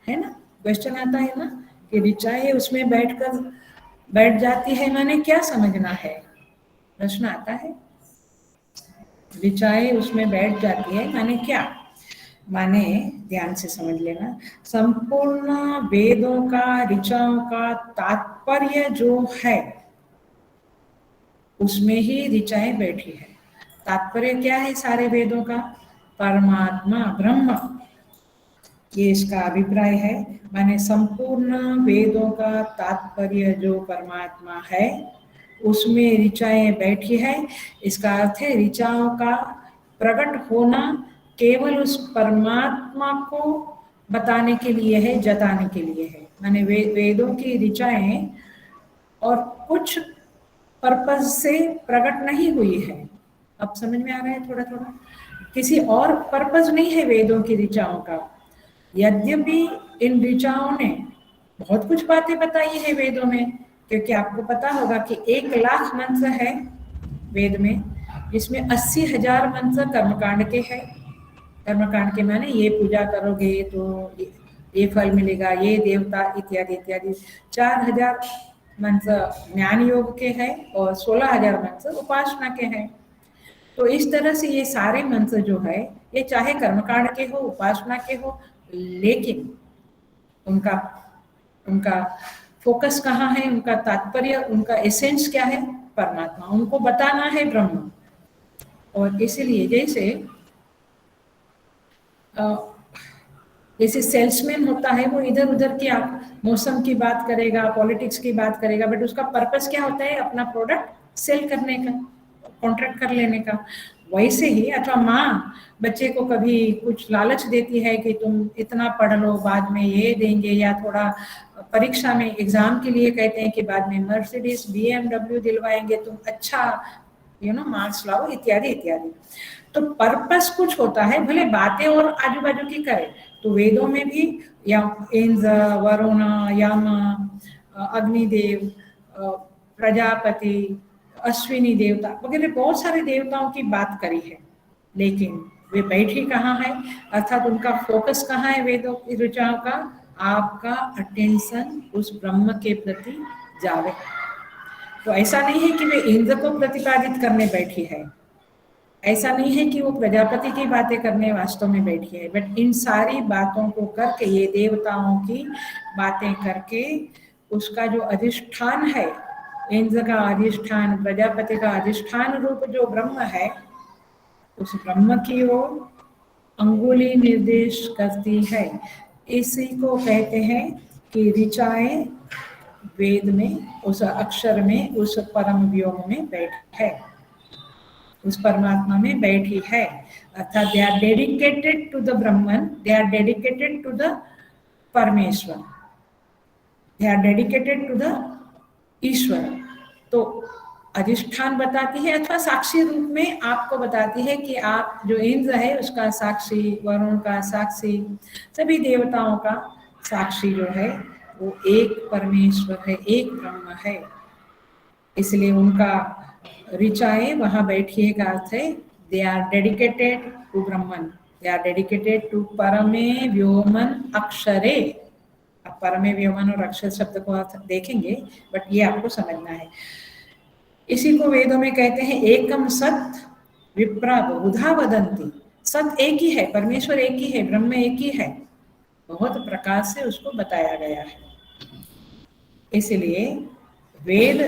है ना, क्वेश्चन आता है ना कि ऋचाएं उसमें बैठ जाती है माने क्या समझना है, प्रश्न आता है। ऋचाएं उसमें बैठ जाती है माने क्या? माने ध्यान से समझ लेना, संपूर्ण वेदों का, ऋचाओं का तात्पर्य जो है उसमें ही ऋचाएं बैठी है। तात्पर्य क्या है सारे वेदों का? परमात्मा ब्रह्म, ये इसका अभिप्राय है। माने संपूर्ण वेदों का तात्पर्य जो परमात्मा है उसमें ऋचाएं बैठी है। इसका अर्थ है ऋचाओं का प्रकट होना केवल उस परमात्मा को बताने के लिए है, जताने के लिए है। माने वेदों की ऋचाएं और कुछ पर्पज से प्रकट नहीं हुई है। अब समझ में आ रहा है थोड़ा थोड़ा? किसी और पर्पज नहीं है वेदों की ऋचाओं का। यद्यपि इन ऋचाओं ने बहुत कुछ बातें बताई है वेदों में, क्योंकि आपको पता होगा कि 1,00,000 मंत्र है वेद में, जिसमें 80,000 मंत्र कर्मकांड के हैं। कर्मकांड के माने ये पूजा करोगे तो ये फल मिलेगा, ये देवता इत्यादि इत्यादि। 4,000 मंत्र ज्ञान योग के हैं और 16,000 मंत्र उपासना के हैं। तो इस तरह से ये सारे मंत्र जो है, ये चाहे कर्मकांड के हो, उपासना के हो, लेकिन उनका फोकस कहाँ है, उनका तात्पर्य, उनका एसेंस क्या है? परमात्मा। उनको बताना है ब्रह्म। और इसीलिए जैसे सेल्समैन होता है, वो इधर उधर की मौसम की बात करेगा, पॉलिटिक्स की बात करेगा, बट उसका पर्पस क्या होता है? अपना प्रोडक्ट सेल करने का, कॉन्ट्रैक्ट कर लेने का। वैसे ही अथवा माँ बच्चे को कभी कुछ लालच देती है कि तुम इतना पढ़ लो, बाद में ये देंगे, या थोड़ा परीक्षा में एग्जाम के लिए कहते हैं कि बाद में मर्सिडीज BMW दिलवाएंगे, तुम अच्छा मार्क्स लाओ, इत्यादि इत्यादि। तो पर्पस कुछ होता है, भले बातें और आजू बाजू की करे। तो वेदों में भी इंद्र, वरुण, यम, अग्निदेव, प्रजापति, अश्विनी देवता वगैरह बहुत सारे देवताओं की बात करी है, लेकिन वे बैठी कहाँ है? अर्थात उनका फोकस कहाँ है वेदों की ऋचाओं का? आपका अटेंशन उस ब्रह्म के प्रति जावे। तो ऐसा नहीं है कि वे इंद्र को प्रतिपादित करने बैठी है, ऐसा नहीं है कि वो प्रजापति की बातें करने वास्तव में बैठी है, बट इन सारी बातों को करके, ये देवताओं की बातें करके, उसका जो अधिष्ठान है, इंद्र का अधिष्ठान, प्रजापति का अधिष्ठान रूप जो ब्रह्म है, उस ब्रह्म की ओर अंगुली निर्देश करती है। इसी को कहते हैं कि ऋचाएं वेद में, उस अक्षर में, उस परम व्योम में बैठी है। उस परमात्मा में बैठी है। अर्थात they are dedicated to the Brahman, they are dedicated to the परमेश्वर, they are dedicated to the ईश्वर। तो अधिष्ठान बताती है अथवा साक्षी रूप में आपको बताती है कि आप जो इंद्र है उसका साक्षी, वरुण का साक्षी, सभी देवताओं का साक्षी जो है वो एक परमेश्वर है, एक ब्रह्म है। इसलिए उनका ऋचाए वहां बैठिए का अर्थ है they are dedicated to Brahman, they are dedicated to परमे व्योमन अक्षरे। अब परमे व्योमन और अक्षर शब्द को आप देखेंगे, बट ये आपको समझना है। इसी को वेदों में कहते हैं एकम सत विप्रा बहुधा वदंती। सत एक ही है, परमेश्वर एक ही है, ब्रह्म एक ही है, बहुत प्रकार से उसको बताया गया है। इसलिए वेद,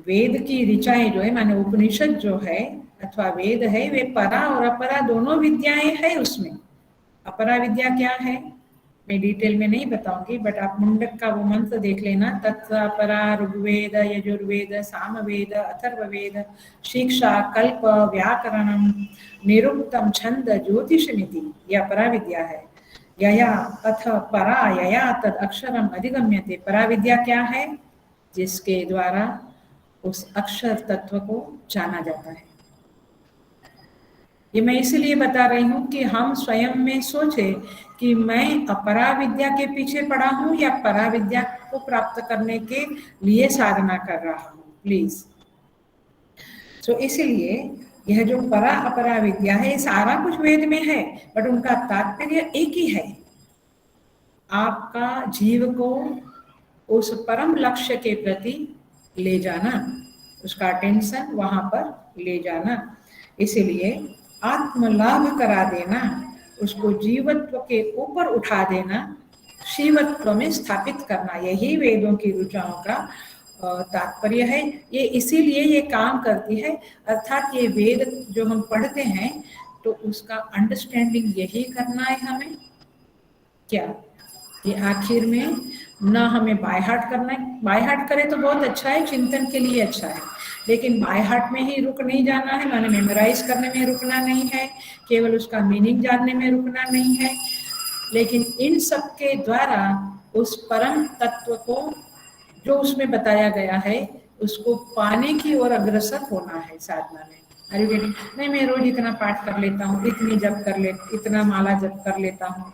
वेद की ऋचाएं जो है माने उपनिषद जो है अथवा वेद है, वे परा और अपरा दोनों विद्याएं है उसमें। अपरा विद्या क्या है मैं डिटेल में नहीं बताऊंगी, बट आप मुंडक का वो मंत्र देख लेना, तत्र अपरा ऋग्वेद यजुर्वेद सामवेद अथर्ववेद शिक्षा कल्प व्याकरणम निरुक्तम छंद ज्योतिषमिति, यह अपरा विद्या है। यया अथ परा यया तद अक्षरम अधिगम्यते। परा विद्या क्या है? जिसके द्वारा उस अक्षर तत्व को जाना जाता है। ये मैं इसलिए बता रही हूँ कि हम स्वयं में सोचे कि मैं अपरा विद्या के पीछे पड़ा हूँ या परा विद्या को प्राप्त करने के लिए साधना कर रहा हूँ, प्लीज। तो इसलिए यह जो परा अपरा विद्या है, सारा कुछ वेद में है, बट उनका तात्पर्य एक ही है, आपका जीव को उस परम लक्ष्य के प्रति ले जाना, उसका अटेंशन वहां पर ले जाना। इसलिए आत्मलाभ करा देना, उसको जीवत्व के ऊपर उठा देना, शिवत्व में स्थापित करना, यही वेदों की ऋचाओं का तात्पर्य है। ये इसीलिए ये काम करती है। अर्थात ये वेद जो हम पढ़ते हैं तो उसका अंडरस्टैंडिंग यही करना है हमें क्या, ये आखिर में ना हमें बाय हार्ट करना है। बाय हार्ट करें तो बहुत अच्छा है, चिंतन के लिए अच्छा है, लेकिन बाय हार्ट में ही रुक नहीं जाना है, माने मेमोराइज करने में रुकना नहीं है, केवल उसका मीनिंग जानने में रुकना नहीं है, लेकिन इन सब के द्वारा उस परम तत्व को जो उसमें बताया गया है उसको पाने की ओर अग्रसर होना है साधना में। अरे बेटी नहीं, मैं रोज इतना पाठ कर लेता हूँ, इतनी जप कर ले, इतना माला जप कर लेता हूँ,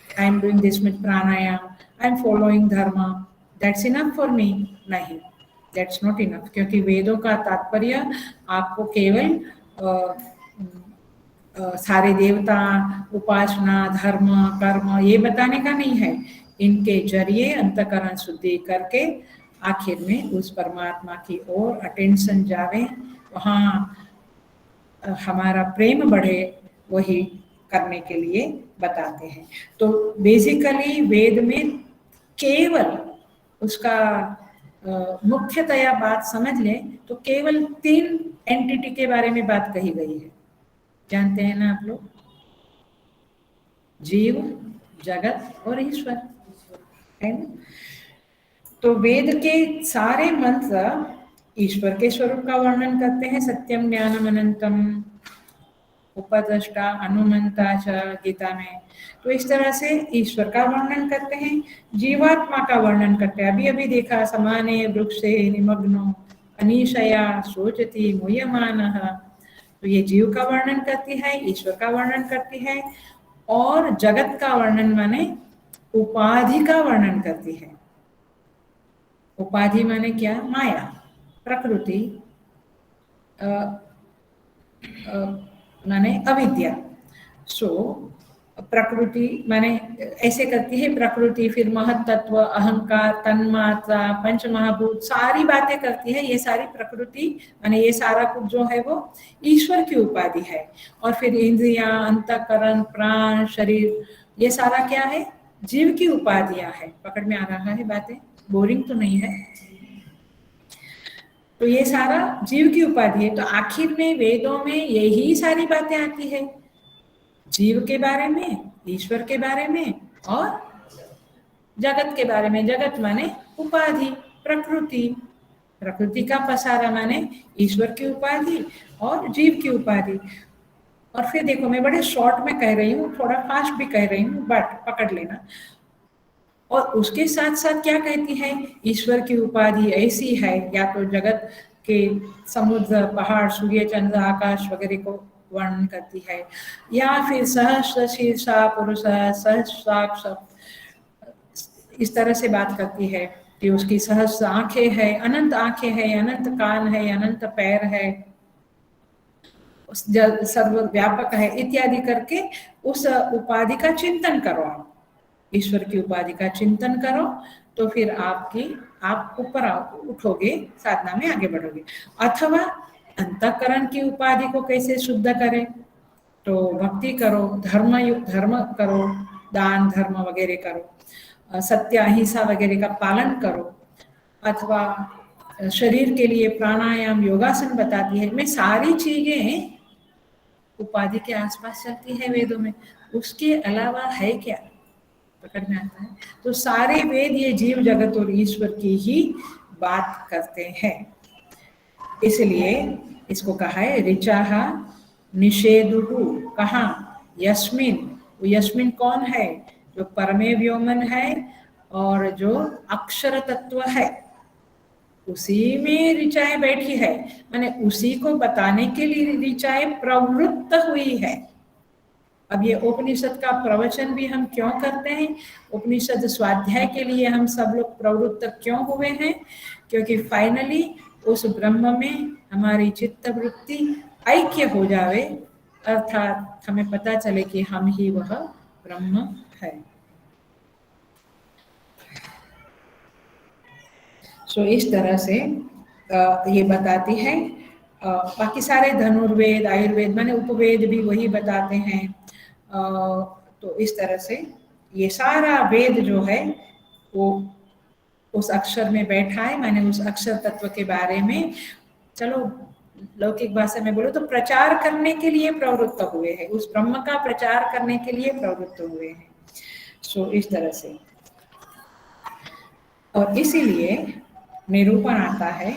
I am doing this much pranayama, I am following धर्म, दैट्स इनफ फॉर मी। नहीं, दैट्स नॉट इनफ, क्योंकि वेदों का तात्पर्य आपको केवल सारे देवता, उपासना, धर्म, कर्म ये बताने का नहीं है। इनके जरिए अंतकरण शुद्धि करके आखिर में उस परमात्मा की ओर अटेंशन जावे, वहाँ हमारा प्रेम बढ़े, वही करने के लिए बताते हैं। तो बेसिकली वेद में केवल उसका मुख्यतया बात समझ लें तो केवल 3 एंटिटी के बारे में बात कही गई है, जानते हैं ना आप लोग, जीव, जगत और ईश्वर, है ना। तो वेद के सारे मंत्र ईश्वर के स्वरूप का वर्णन करते हैं, सत्यम ज्ञानम अनंतम, उपद्रष्टा अनुमंता च गीता में। तो इस तरह से ईश्वर का वर्णन करते हैं, जीवात्मा का वर्णन करते हैं। अभी अभी देखा, समाने वृक्षे निमग्नो अनीशया सोचती मुह्यमानः, तो ये जीव का वर्णन करती है, ईश्वर का वर्णन करती है, और जगत का वर्णन माने उपाधि का वर्णन करती है। उपाधि माने क्या? माया, प्रकृति, माने अविद्या। सो प्रकृति माने ऐसे करती है, प्रकृति, फिर महत तत्व, अहंकार, तन्मात्रा, पंच महाभूत, सारी बातें करती है। ये सारी प्रकृति माने ये सारा कुछ जो है वो ईश्वर की उपाधि है। और फिर इंद्रियां, अंतःकरण, प्राण, शरीर, ये सारा क्या है? जीव की उपाधियां है। पकड़ में आ रहा है बातें? बोरिंग तो नहीं है? तो ये सारा जीव की उपाधि है। तो आखिर में वेदों में यही सारी बातें आती है, जीव के बारे में, ईश्वर के बारे में और जगत के बारे में। जगत माने उपाधि, प्रकृति, प्रकृति का पसारा माने ईश्वर की उपाधि और जीव की उपाधि। और फिर देखो मैं बड़े शॉर्ट में कह रही हूँ, थोड़ा फास्ट भी कह रही हूँ, बट पकड़ लेना। और उसके साथ साथ क्या कहती है, ईश्वर की उपाधि ऐसी है, या तो जगत के समुद्र, पहाड़, सूर्य, चंद्र, आकाश वगैरह को वर्णन करती है, या फिर सहस्र शीर्षा पुरुष सहस्राक्ष, इस तरह से बात करती है कि उसकी सहस्र आंखें हैं, अनंत आंखें हैं, अनंत कान है, अनंत पैर है, सर्वव्यापक है इत्यादि करके उस उपाधि का चिंतन करो। आप ईश्वर की उपाधि का चिंतन करो तो फिर आप ऊपर उठोगे, साधना में आगे बढ़ोगे। अथवा अंतःकरण की उपाधि को कैसे शुद्ध करें, तो भक्ति करो, धर्म करो, दान धर्म वगैरह करो, सत्य अहिंसा वगैरह का पालन करो, अथवा शरीर के लिए प्राणायाम योगासन बताती है। मैं सारी चीजें उपाधि के आसपास चलती है वेदों में, उसके अलावा है क्या, पकड़ में आता है। तो सारे वेद ये जीव जगत और ईश्वर की ही बात करते हैं, इसलिए इसको कहा है ऋचाः निषेधुः। कहाँ, यस्मिन, वो यस्मिन कौन है, जो परमे व्योमन है और जो अक्षर तत्व है, उसी में ऋचाएं बैठी है, माने उसी को बताने के लिए ऋचाएं प्रवृत्त हुई है। अब ये उपनिषद का प्रवचन भी हम क्यों करते हैं, उपनिषद स्वाध्याय के लिए हम सब लोग प्रवृत्त क्यों हुए हैं, क्योंकि फाइनली उस ब्रह्म में हमारी चित्त वृत्ति ऐक्य हो जावे, अर्थात हमें पता चले कि हम ही वह ब्रह्म है। सो इस तरह से ये बताती है। बाकी सारे धनुर्वेद, आयुर्वेद माने उपवेद भी वही बताते हैं। तो इस तरह से ये सारा वेद जो है वो उस अक्षर में बैठा है, माने उस अक्षर तत्व के बारे में, चलो लौकिक भाषा में बोलो तो प्रचार करने के लिए प्रवृत्त हुए हैं, उस ब्रह्म का प्रचार करने के लिए प्रवृत्त हुए हैं। सो इस तरह से, और इसीलिए निरूपण आता है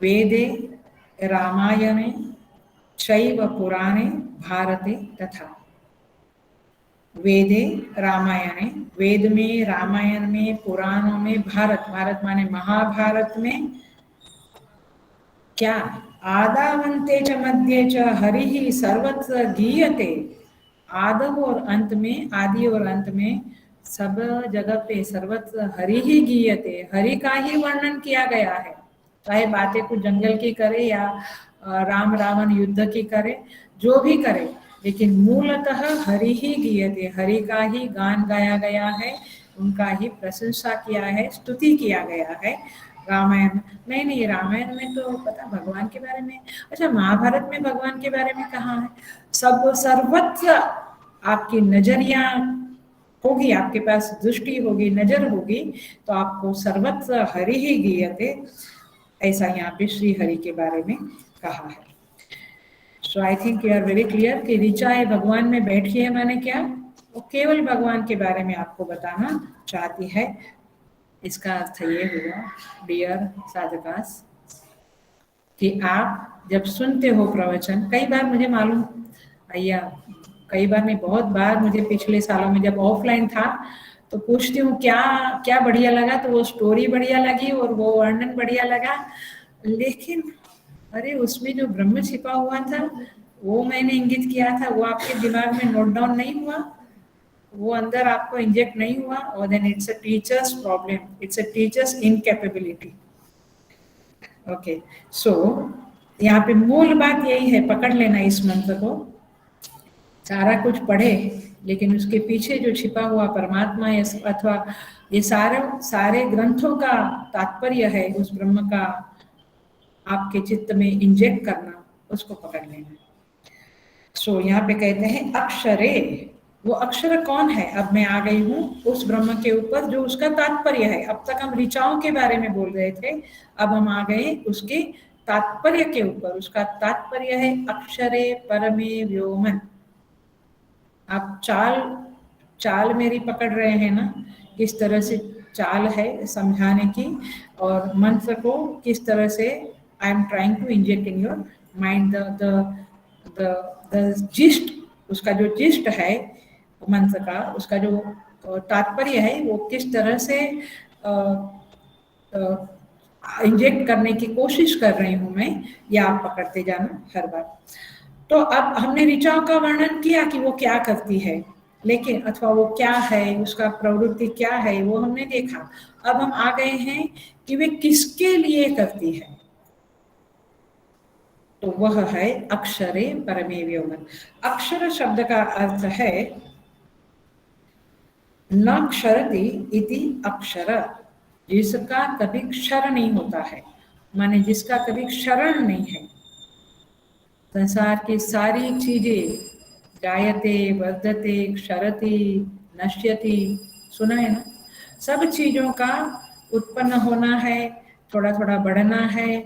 वेदे रामायणे चैव पुराणे भारते तथा। वेदे रामायणे, वेद में, रामायण में, पुराणों में, भारत, भारत माने महाभारत में क्या, आदावंते च मध्ये च हरि सर्वत्र गीयते। आदव और अंत में, आदि और अंत में सब जगह पे सर्वत्र हरि ही गीयते, हरि का ही वर्णन किया गया है। चाहे बातें कुछ जंगल की करे या राम रावण युद्ध की करे, जो भी करे, लेकिन मूलतः हरि ही गीयते, हरि का ही गान गाया गया है, उनका ही प्रशंसा किया है, स्तुति किया गया है। रामायण नहीं, रामायण में तो पता भगवान के बारे में, अच्छा महाभारत में भगवान के बारे में कहाँ है। सब सर्वत्र आपकी नजरिया होगी, आपके पास दृष्टि होगी, नजर होगी, तो आपको सर्वत्र हरि ही गीयते, ऐसा यहाँ पे श्री हरि के बारे में कहा है। So I think you are very clear कि ऋचाएं भगवान में बैठी है माने क्या, वो केवल भगवान के बारे में आपको बताना चाहती है। इसका अर्थ ये हुआ डियर साधकास कि आप जब सुनते हो प्रवचन, कई बार मुझे मालूम भैया, कई बार नहीं बहुत बार मुझे पिछले सालों में जब ऑफलाइन था तो पूछती हूँ क्या क्या बढ़िया लगा, तो वो स्टोरी बढ़िया लगी और वो वर्णन बढ़िया लगा, लेकिन अरे उसमें जो ब्रह्म छिपा हुआ था वो मैंने इंगित किया था, वो आपके दिमाग में नोट डाउन नहीं हुआ, वो अंदर आपको इंजेक्ट नहीं हुआ, और then it's a teacher's problem, it's a teacher's incapability. Okay, so यहाँ पे मूल बात यही है, पकड़ लेना इस मंत्र को। सारा कुछ पढ़े लेकिन उसके पीछे जो छिपा हुआ परमात्मा है, अथवा ये सारे ग्रंथों का तात्पर्य है उस ब्रह्म का आपके चित्त में इंजेक्ट करना, उसको पकड़ लेना। सो यहाँ पे कहते हैं अक्षरे, वो अक्षर कौन है। अब मैं आ गई हूँ उस ब्रह्म के ऊपर जो उसका तात्पर्य है। अब तक हम ऋचाओं के बारे में बोल रहे थे, अब हम आ गए उसके तात्पर्य के ऊपर। उसका तात्पर्य है अक्षरे परमे व्योमन। आप चाल मेरी पकड़ रहे हैं ना, किस तरह से चाल है समझाने की, और मंत्र को किस तरह से I am trying to inject in your mind the gist, उसका जो जिस्ट है मंत्र का, उसका जो तात्पर्य है वो किस तरह से इंजेक्ट करने की कोशिश कर रही हूं मैं, ये आप पकड़ते जाना हर बार। तो अब हमने ऋचाओं का वर्णन किया कि वो क्या करती है, लेकिन अथवा वो क्या है, उसका प्रवृत्ति क्या है, वो हमने देखा। अब हम आ गए हैं कि वे किसके लिए करती है, तो वह है अक्षरे परमे व्योमन। अक्षर शब्द का अर्थ है न क्षरति इति अक्षर, जिसका कभी क्षर नहीं होता है, माने जिसका कभी क्षरण नहीं है। संसार की सारी चीजें जायते वर्धते क्षरति नश्यति, सुना है ना, सब चीजों का उत्पन्न होना है, थोड़ा थोड़ा बढ़ना है,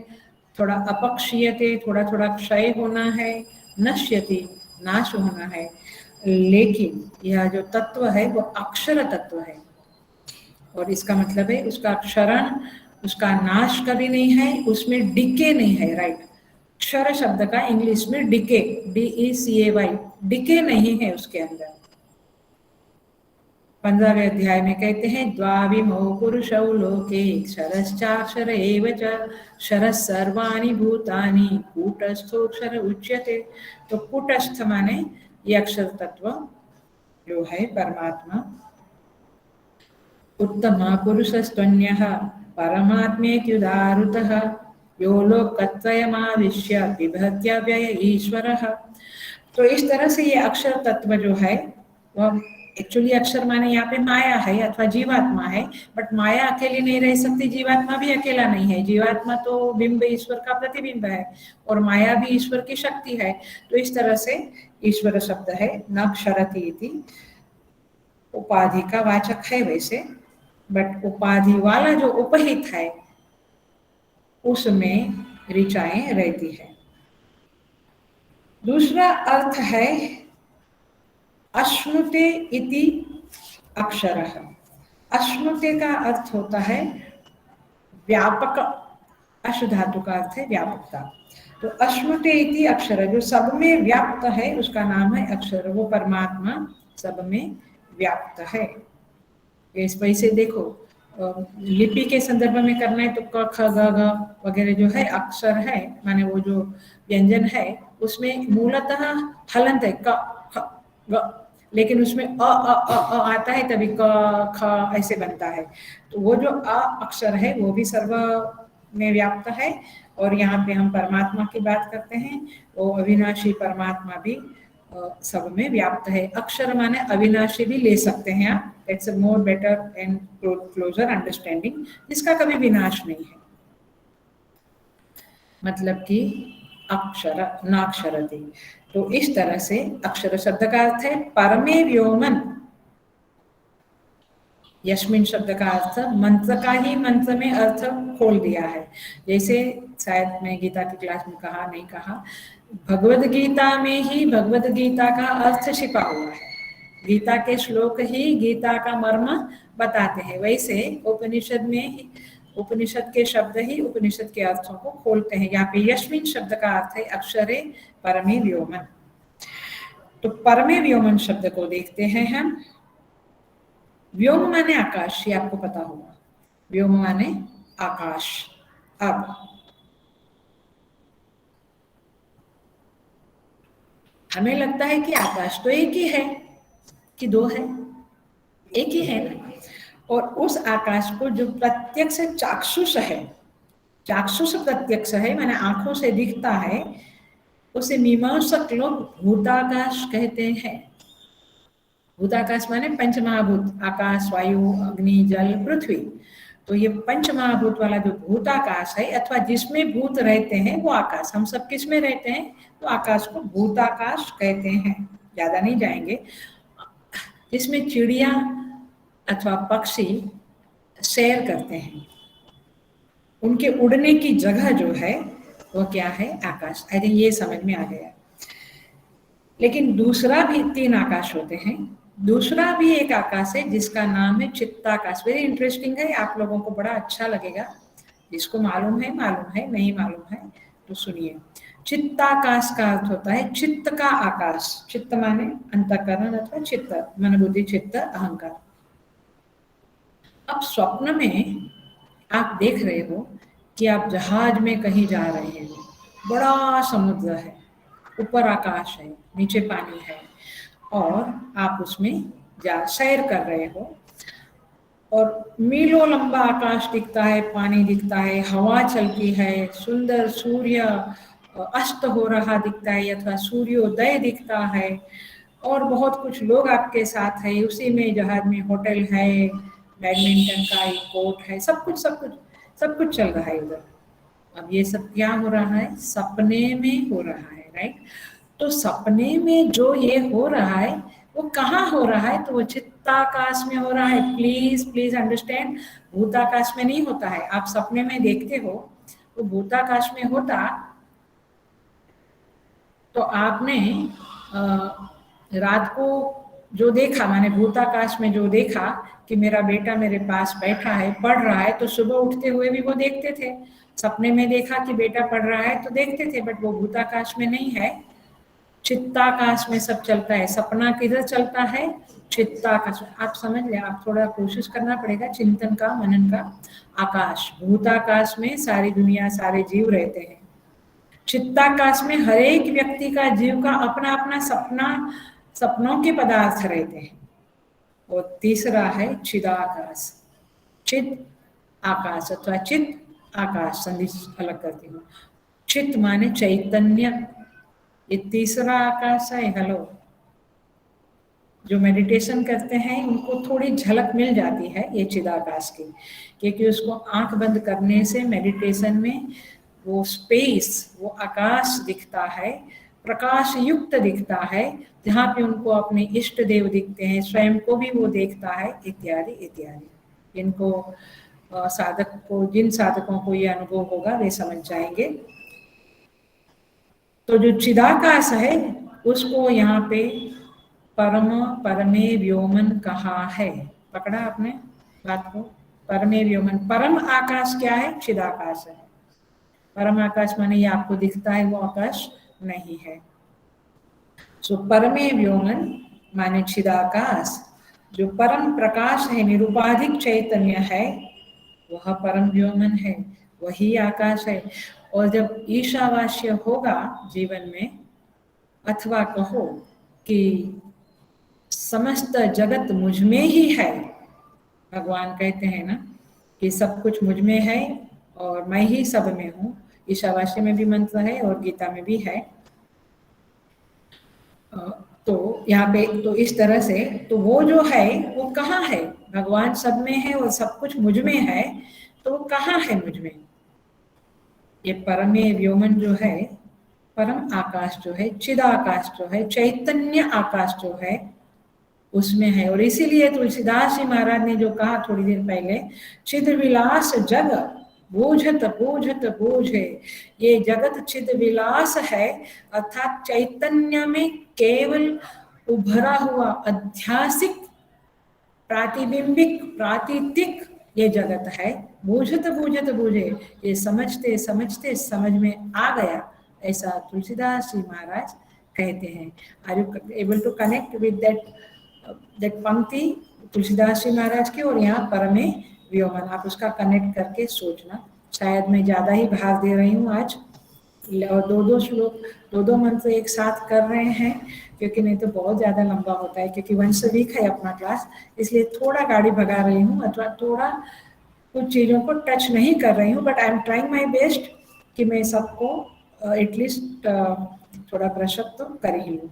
थोड़ा अपक्षीयते थोड़ा थोड़ा क्षय होना है, नश्यति नाश होना है, लेकिन यह जो तत्व है वो अक्षर तत्व है, और इसका मतलब है उसका क्षरण, उसका नाश कभी नहीं है, उसमें डिके नहीं है, राइट। क्षर शब्द का इंग्लिश में डिके, DECAY, डिके नहीं है उसके अंदर। 15वें अध्याय में कहते हैं द्वाविमौ पुरुषौ लोके क्षरश्चाक्षर एव च क्षरः सर्वाणि भूतानि कूटस्थोऽक्षर उच्यते। तो कूटस्थ माने ये अक्षर तत्व जो है परमात्मा। उत्तम पुरुषस्त्वन्यः परमात्मेत्युदाहृतः यो लोकत्रयमाविश्य बिभर्त्यव्यय ईश्वरः। तो इस तरह से ये अक्षर तत्व जो है वह एक्चुअली अक्षर माने यहाँ पे माया है अथवा जीवात्मा है, बट माया अकेली नहीं रह सकती, जीवात्मा भी अकेला नहीं है। जीवात्मा तो बिंब ईश्वर का प्रतिबिंब है और माया भी ईश्वर की शक्ति है। तो इस तरह से ईश्वर शब्द है न क्षरति इति, उपाधि का वाचक है वैसे, बट उपाधि वाला जो उपहित है उसमें ऋचाएं रहती है। दूसरा अर्थ है अश्नुते इति अक्षरः। अश्नुते का अर्थ होता है व्यापक, अश् धातु का अर्थ है व्यापकता। तो अश्नुते इति अक्षर, जो सब में व्याप्त है उसका नाम है अक्षर, वो परमात्मा सब में व्याप्त है। इस वैसे देखो लिपि के संदर्भ में करना है तो क ख ग घ वगैरह जो है अक्षर है, माने वो जो व्यंजन है उसमें मूलतः हलंत है क ख ग, लेकिन उसमें अ आता है तभी क ख ऐसे बनता है। तो वो जो अ अक्षर है वो भी सर्व में व्याप्त है, और यहाँ पे हम परमात्मा की बात करते हैं, वो अविनाशी परमात्मा भी सब में व्याप्त है। अक्षर माने अविनाशी भी ले सकते हैं आप, it's a more better and closer understanding, जिसका कभी विनाश नहीं है, मतलब कि अक्षर नाक्षरति। तो इस तरह से अक्षर शब्द का अर्थ है परमे व्योमन। यस्मिन शब्द का अर्थ मंत्र का ही मंत्र में अर्थ खोल दिया है। जैसे शायद मैं गीता की क्लास में कहा नहीं कहा, भगवद गीता में ही भगवद गीता का अर्थ छिपा हुआ है, गीता के श्लोक ही गीता का मर्म बताते हैं। वैसे उपनिषद में ही उपनिषद के शब्द ही उपनिषद के अर्थों को खोलते हैं। यहाँ पे यस्मिन शब्द का अर्थ है अक्षरे परमे व्योमन। तो परमे व्योमन शब्द को देखते हैं हम। व्योम माने आकाश, ये आपको पता होगा, व्योम माने आकाश। अब हमें लगता है कि आकाश तो एक ही है कि दो है, एक ही है ना। और उस आकाश को जो प्रत्यक्ष चाक्षुष है, चाक्षुष प्रत्यक्ष है माने आंखों से दिखता है, उसे मीमांसक लोग भूताकाश कहते हैं। भूताकाश माने पंचमहाभूत, आकाश वायु अग्नि जल पृथ्वी। तो ये पंचमहाभूत वाला जो भूताकाश है अथवा जिसमें भूत रहते हैं वो आकाश, हम सब किस में रहते हैं, तो आकाश को भूताकाश कहते हैं। ज्यादा नहीं जाएंगे। जिसमें चिड़िया अथवा पक्षी सैर करते हैं, उनके उड़ने की जगह जो है वो क्या है, आकाश। आई थिंक ये समझ में आ गया। लेकिन दूसरा भी 3 आकाश होते हैं, दूसरा भी एक आकाश है जिसका नाम है चित्ताकाश। वेरी इंटरेस्टिंग है, आप लोगों को बड़ा अच्छा लगेगा। जिसको मालूम है, नहीं मालूम है तो सुनिए। चित्ताकाश का अर्थ होता है चित्त का आकाश। चित्त माने अंतःकरण अथवा चित्त, मन बुद्धि चित्त अहंकार। अब स्वप्न में आप देख रहे हो कि आप जहाज में कहीं जा रहे हो, बड़ा समुद्र है, ऊपर आकाश है, नीचे पानी है, और आप उसमें जा सैर कर रहे हो, और मीलों लंबा आकाश दिखता है, पानी दिखता है, हवा चलती है, सुंदर सूर्य अस्त हो रहा दिखता है अथवा सूर्योदय दिखता है, और बहुत कुछ लोग आपके साथ है। उसी में जहाज में होटल है, बैडमिंटन का एक कोर्ट है, सब कुछ चल रहा है उधर। अब ये सब क्या हो रहा है? सपने में हो रहा है, राइट? तो सपने में जो ये हो रहा है वो कहाँ हो रहा है? तो वो चित्ताकाश में हो रहा है। प्लीज प्लीज अंडरस्टैंड, भूताकाश में नहीं होता है। आप सपने में देखते हो, वो भूताकाश में होता तो आपने रात को जो देखा, माने भूताकाश में जो देखा कि मेरा बेटा मेरे पास बैठा है, पढ़ रहा है, तो सुबह उठते हुए भी वो देखते थे। सपने में देखा कि बेटा पढ़ रहा है तो देखते थे, बट वो भूताकाश में नहीं है, चित्ताकाश में सब चलता है। सपना किधर चलता है? चित्ताकाश। आप समझ लें, आप थोड़ा कोशिश करना पड़ेगा, चिंतन का, मनन का। आकाश, भूताकाश में सारी दुनिया, सारे जीव रहते हैं। चित्ताकाश में हर एक व्यक्ति का, जीव का अपना अपना सपनों के पदार्थ रहते हैं। और तीसरा है चिदाकाश। चित आकाश अथवा चित आकाश, संधि अलग करती हूँ। चित माने चैतन्य, ये तीसरा आकाश है। हेलो, जो मेडिटेशन करते हैं उनको थोड़ी झलक मिल जाती है ये चिदाकाश की, क्योंकि उसको आंख बंद करने से मेडिटेशन में वो स्पेस, वो आकाश दिखता है, प्रकाश युक्त दिखता है, जहाँ पे उनको अपने इष्ट देव दिखते हैं, स्वयं को भी वो देखता है, इत्यादि इत्यादि। इनको साधक को, जिन साधकों को ये अनुभव होगा वे समझ जाएंगे। तो जो चिदाकाश है उसको यहाँ पे परम, परमे व्योमन कहा है। पकड़ा आपने बात को? परमे व्योमन, परम आकाश क्या है? चिदाकाश है। परम आकाश माने ये आपको दिखता है वो आकाश नहीं है। सो परमे व्योमन माने चिदाकाश, जो परम प्रकाश है, निरुपाधिक चैतन्य है, वह परम व्योमन है, वही आकाश है। और जब ईशावास्य होगा जीवन में, अथवा कहो कि समस्त जगत मुझ में ही है, भगवान कहते हैं ना कि सब कुछ मुझ में है और मैं ही सब में हूँ। ईशावास्य में भी मंत्र है और गीता में भी है। तो यहाँ पे तो इस तरह से, तो वो जो है वो कहाँ है? भगवान सब में है और सब कुछ मुझ में है, तो वो कहाँ है मुझ में? ये परमे व्योमन जो है, परम आकाश जो है, चिदाकाश जो है, चैतन्य आकाश जो है, उसमें है। और इसीलिए तुलसीदास जी महाराज ने जो कहा थोड़ी देर पहले, चिद विलास जग बूझत बूझत बूझे, ये जगत चिद विलास है, अर्थात चैतन्य में केवल उभरा हुआ अध्यासिक, प्रातिबिंबिक, प्रातीतिक ये जगत है। बूझत बूझत बूझे, ये समझते समझते समझ में आ गया, ऐसा तुलसीदास जी महाराज कहते हैं। Are you able to connect with that पंक्ति तुलसीदास जी महाराज की? और यहाँ परमे व्योमन, आप उसका कनेक्ट करके सोचना। शायद मैं ज्यादा ही भार दे रही हूँ आज, और दो श्लोक, दो मंत्र एक साथ कर रहे हैं, क्योंकि नहीं तो बहुत ज्यादा लंबा होता है, क्योंकि वंश वीक है अपना क्लास, इसलिए थोड़ा गाड़ी भगा रही हूँ, अथवा थोड़ा कुछ चीजों को टच नहीं कर रही हूँ, but I am trying my best कि मैं सबको एटलीस्ट थोड़ा ब्रशअप तो कर ही लूँ।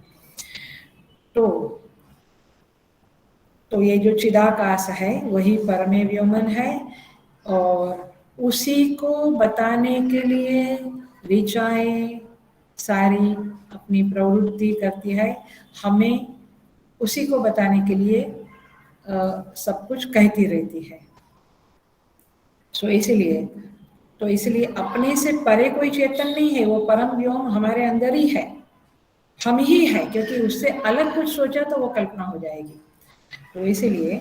तो ये जो चिदाकाश है वही परमे व्योमन है, और उसी को बताने के लिए ऋचाएं सारी अपनी प्रवृत्ति करती है, हमें उसी को बताने के लिए सब कुछ कहती रहती है। सो इसलिए अपने से परे कोई चेतन नहीं है, वो परम व्योम हमारे अंदर ही है, हम ही है, क्योंकि उससे अलग कुछ सोचा तो वो कल्पना हो जाएगी। तो इसीलिए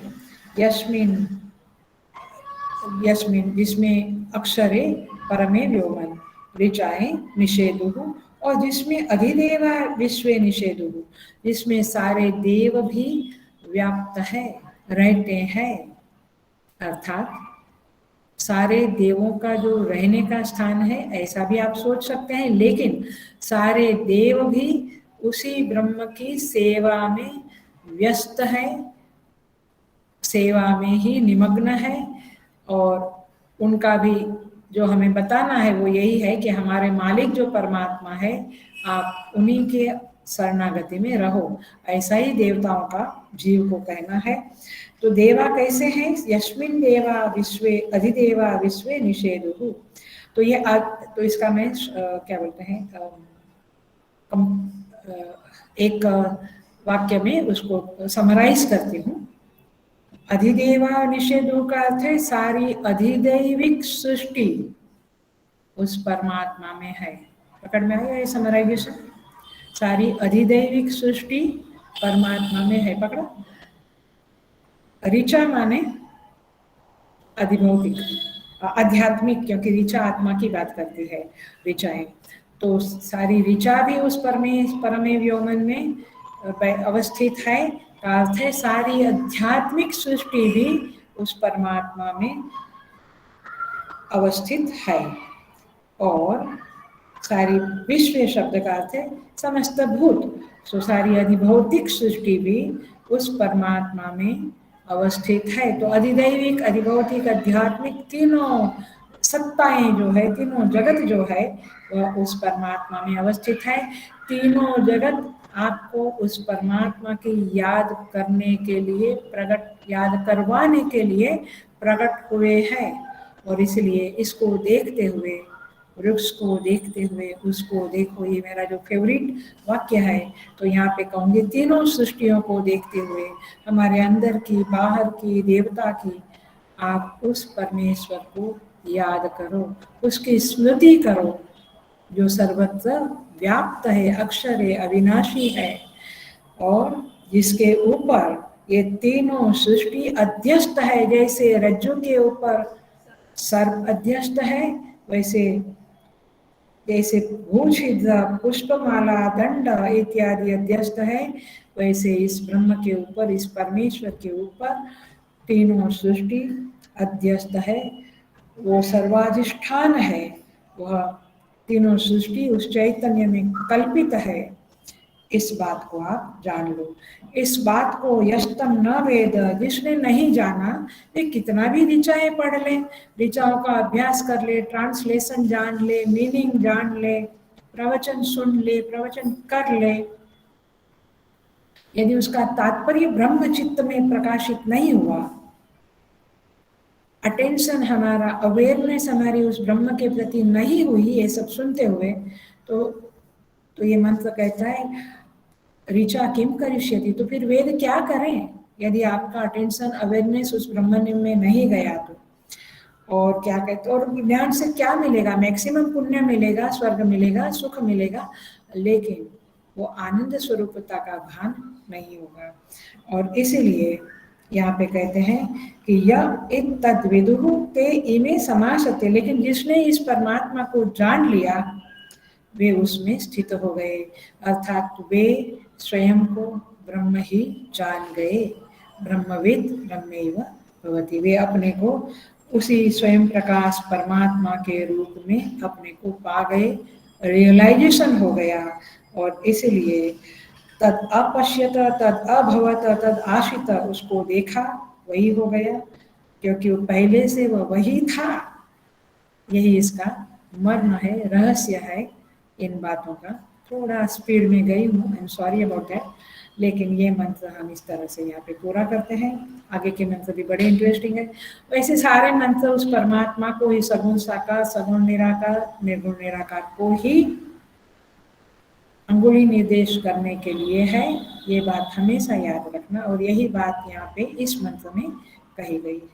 यस्मिन यस्मिन जिसमें अक्षरे परमे व्योमन ऋचाएं निषेधु, और जिसमें अधिदेवा विश्व निषेधु, जिसमें सारे देव भी व्याप्त है, रहते हैं, अर्थात सारे देवों का जो रहने का स्थान है ऐसा भी आप सोच सकते हैं, लेकिन सारे देव भी उसी ब्रह्म की सेवा में व्यस्त है, सेवा में ही निमग्न है। और उनका भी जो हमें बताना है वो यही है कि हमारे मालिक जो परमात्मा है, आप उन्हीं के शरणागति में रहो, ऐसा ही देवताओं का जीव को कहना है। तो देवा कैसे हैं? यस्मिन देवा विश्वे अधिदेवा विश्वे निषेधु। तो ये तो इसका मैं क्या बोलते हैं एक वाक्य में उसको समराइज करती हूँ। अधिदेवा निषेधों का अर्थ है सारी अधिदैविक सृष्टि उस परमात्मा में है। पकड़ में आया ये समराइजेशन? सारी अधिदैविक सृष्टि परमात्मा में है। पकड़ा? ऋचा माने अधिभौतिक, आध्यात्मिक, क्योंकि ऋचा आत्मा की बात करती है, ऋचाएं। तो सारी ऋचा भी उस परमे व्योमन में अवस्थित है, का अर्थ है सारी आध्यात्मिक सृष्टि भी उस परमात्मा में अवस्थित है। और सारी विश्व शब्द का अर्थ है समस्त भूत, तो सारी अधिभौतिक सृष्टि भी उस परमात्मा में अवस्थित है। तो अधिदैविक, अधिभौतिक, आध्यात्मिक तीनों सत्ताएं जो है, तीनों जगत जो है वह उस परमात्मा में अवस्थित है। तीनों जगत आपको उस परमात्मा की याद करने के लिए याद करवाने के लिए प्रकट हुए हैं। और इसलिए इसको देखते हुए, वृक्ष को देखते हुए उसको देखो, ये मेरा जो फेवरेट वाक्य है। तो यहाँ पे कहूँगी तीनों सृष्टियों को देखते हुए, हमारे अंदर की, बाहर की, देवता की, आप उस परमेश्वर को याद करो, उसकी स्मृति करो जो सर्वत्र व्याप्त है, अक्षर है, अविनाशी है, और जिसके ऊपर ये तीनों सृष्टि अध्यस्त है। जैसे रज्जु के ऊपर सर्प अध्यस्त है, वैसे जैसे भूषिद्र, पुष्पमाला, दंड इत्यादि अध्यस्त है, वैसे इस ब्रह्म के ऊपर, इस परमेश्वर के ऊपर तीनों सृष्टि अध्यस्त है। वो सर्वाधिष्ठान है, वह तीनों सृष्टि उस चैतन्य में कल्पित है। इस बात को आप जान लो। इस बात को यस्तम न वेद, जिसने नहीं जाना, ये कितना भी ऋचाएं पढ़ ले, ऋचाओं का अभ्यास कर ले, ट्रांसलेशन जान ले, मीनिंग जान ले, प्रवचन सुन ले, प्रवचन कर ले, यदि उसका तात्पर्य ब्रह्म चित्त में प्रकाशित नहीं हुआ, अटेंशन हमारा, अवेयरनेस हमारी उस ब्रह्म के प्रति नहीं हुई, ये सब सुनते हुए, तो ये मंत्र कहता है ऋचा किम करिष्यति, तो फिर वेद क्या करें यदि आपका अटेंशन, अवेयरनेस उस ब्रह्म में नहीं गया तो। और क्या कहते, और ज्ञान से क्या मिलेगा? मैक्सिमम पुण्य मिलेगा, स्वर्ग मिलेगा, सुख मिलेगा, लेकिन वो आनंद स्वरूपता का भान नहीं होगा। और इसीलिए यहाँ पे कहते हैं कि यह इत तद विदुहु ते इमे समासते, लेकिन जिसने इस परमात्मा को जान लिया वे उसमें स्थित हो गए, अर्थात वे स्वयं को ब्रह्म ही जान गए। ब्रह्मविद ब्रह्मैव भवति, वे अपने को उसी स्वयं प्रकाश परमात्मा के रूप में अपने को पा गए, रियलाइजेशन हो गया। और इसलिए तद अपश्यत, तद अभवत, तद आशित, उसको देखा वही हो गया, क्योंकि वो पहले से वह वही था। यही इसका मर्म है, रहस्य है इन बातों का। थोड़ा स्पीड में गई हूँ, I am sorry about that, लेकिन ये मंत्र हम इस तरह से यहाँ पे पूरा करते हैं। आगे के मंत्र भी बड़े इंटरेस्टिंग है। वैसे सारे मंत्र उस परमात्मा को ही, सगुण साकार, सगुण निराकार, निर्गुण निराकार को ही अंगुली निर्देश करने के लिए है। ये बात हमेशा याद रखना, और यही बात यहाँ पे इस मंत्र में कही गई है।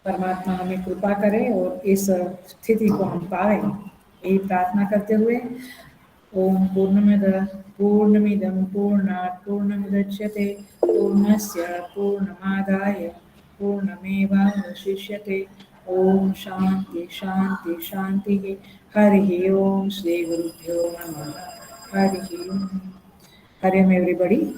परमात्मा हमें कृपा करे और इस स्थिति को हम पाए, यही प्रार्थना करते हुए ओम पूर्णमद पूर्णमिदं पूर्णात् पूर्णमुदच्यते पूर्णस्य पूर्णमादाय पूर्णमेवावशिष्यते। ओम शांति शांति शांति। हरि ओम। श्री गुरुभ्यो नमः। हरि ओम। हरि ओम एवरीबॉडी।